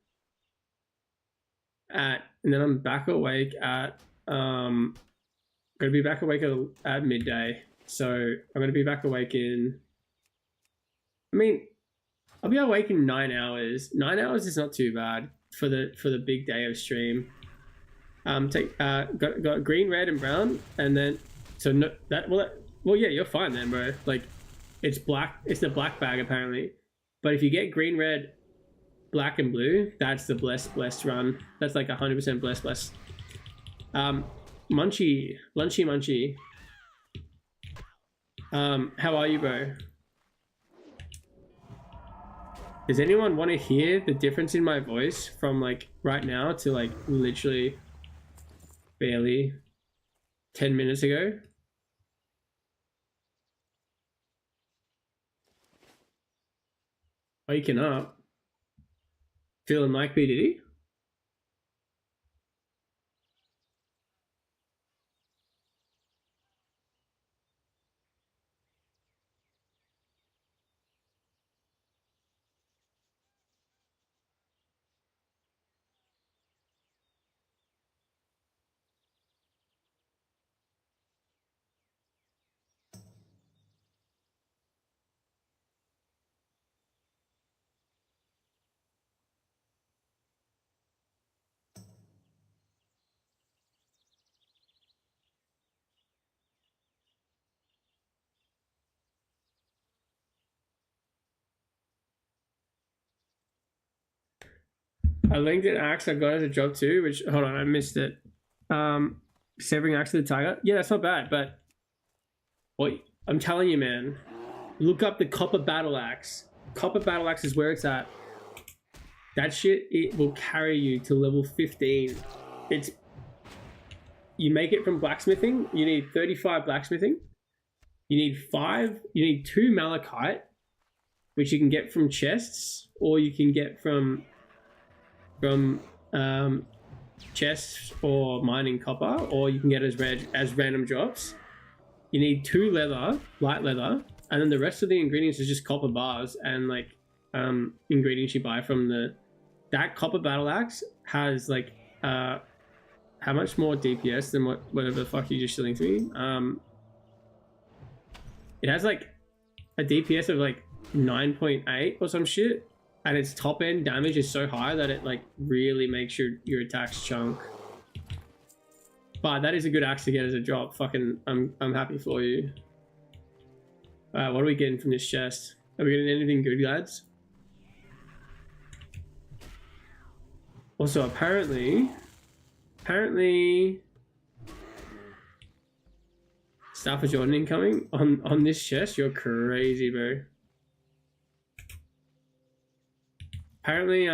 [SPEAKER 1] and then I'm back awake at, gonna be back awake at midday. So I'm gonna be back awake in, I mean, I'll be awake in 9 hours. 9 hours is not too bad for the big day of stream. Got green, red, and brown, and then, so no, well, yeah, you're fine then, bro. Like, it's black, it's the black bag apparently. But if you get green, red, black, and blue, that's the blessed run. That's like 100% blessed. Lunchy Munchy. How are you, bro? Does anyone want to hear the difference in my voice from like right now to like literally barely 10 minutes ago? Waking up, feeling like P. Diddy? I linked an axe I got as a job too, which hold on, I missed it. Severing axe to the tiger. Yeah, that's not bad, but what I'm telling you, man, look up the copper battle axe. Copper battle axe is where it's at. That shit, it will carry you to level 15. It's you make it from blacksmithing. You need 35 blacksmithing. You need 2 malachite, which you can get from chests, or you can get from chests or mining copper, or you can get as random drops. You need 2 leather, light leather, and then the rest of the ingredients is just copper bars and like ingredients you buy from that copper battle axe has like how much more DPS than whatever the fuck you just linked to me. It has like a DPS of like 9.8 or some shit, and its top end damage is so high that it like really makes your attacks chunk. But that is a good axe to get as a drop. Fucking, I'm happy for you. What are we getting from this chest? Are we getting anything good, lads? Also, apparently, Staff of Jordan incoming on this chest. You're crazy, bro. Apparently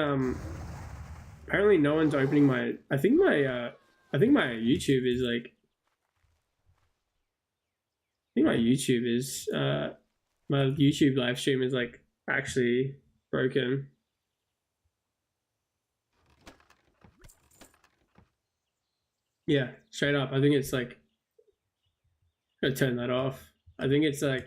[SPEAKER 1] no one's opening my. I think my YouTube is like. I think my YouTube is my YouTube live stream is like actually broken. Yeah, straight up. I think it's like. Gotta turn that off. I think it's like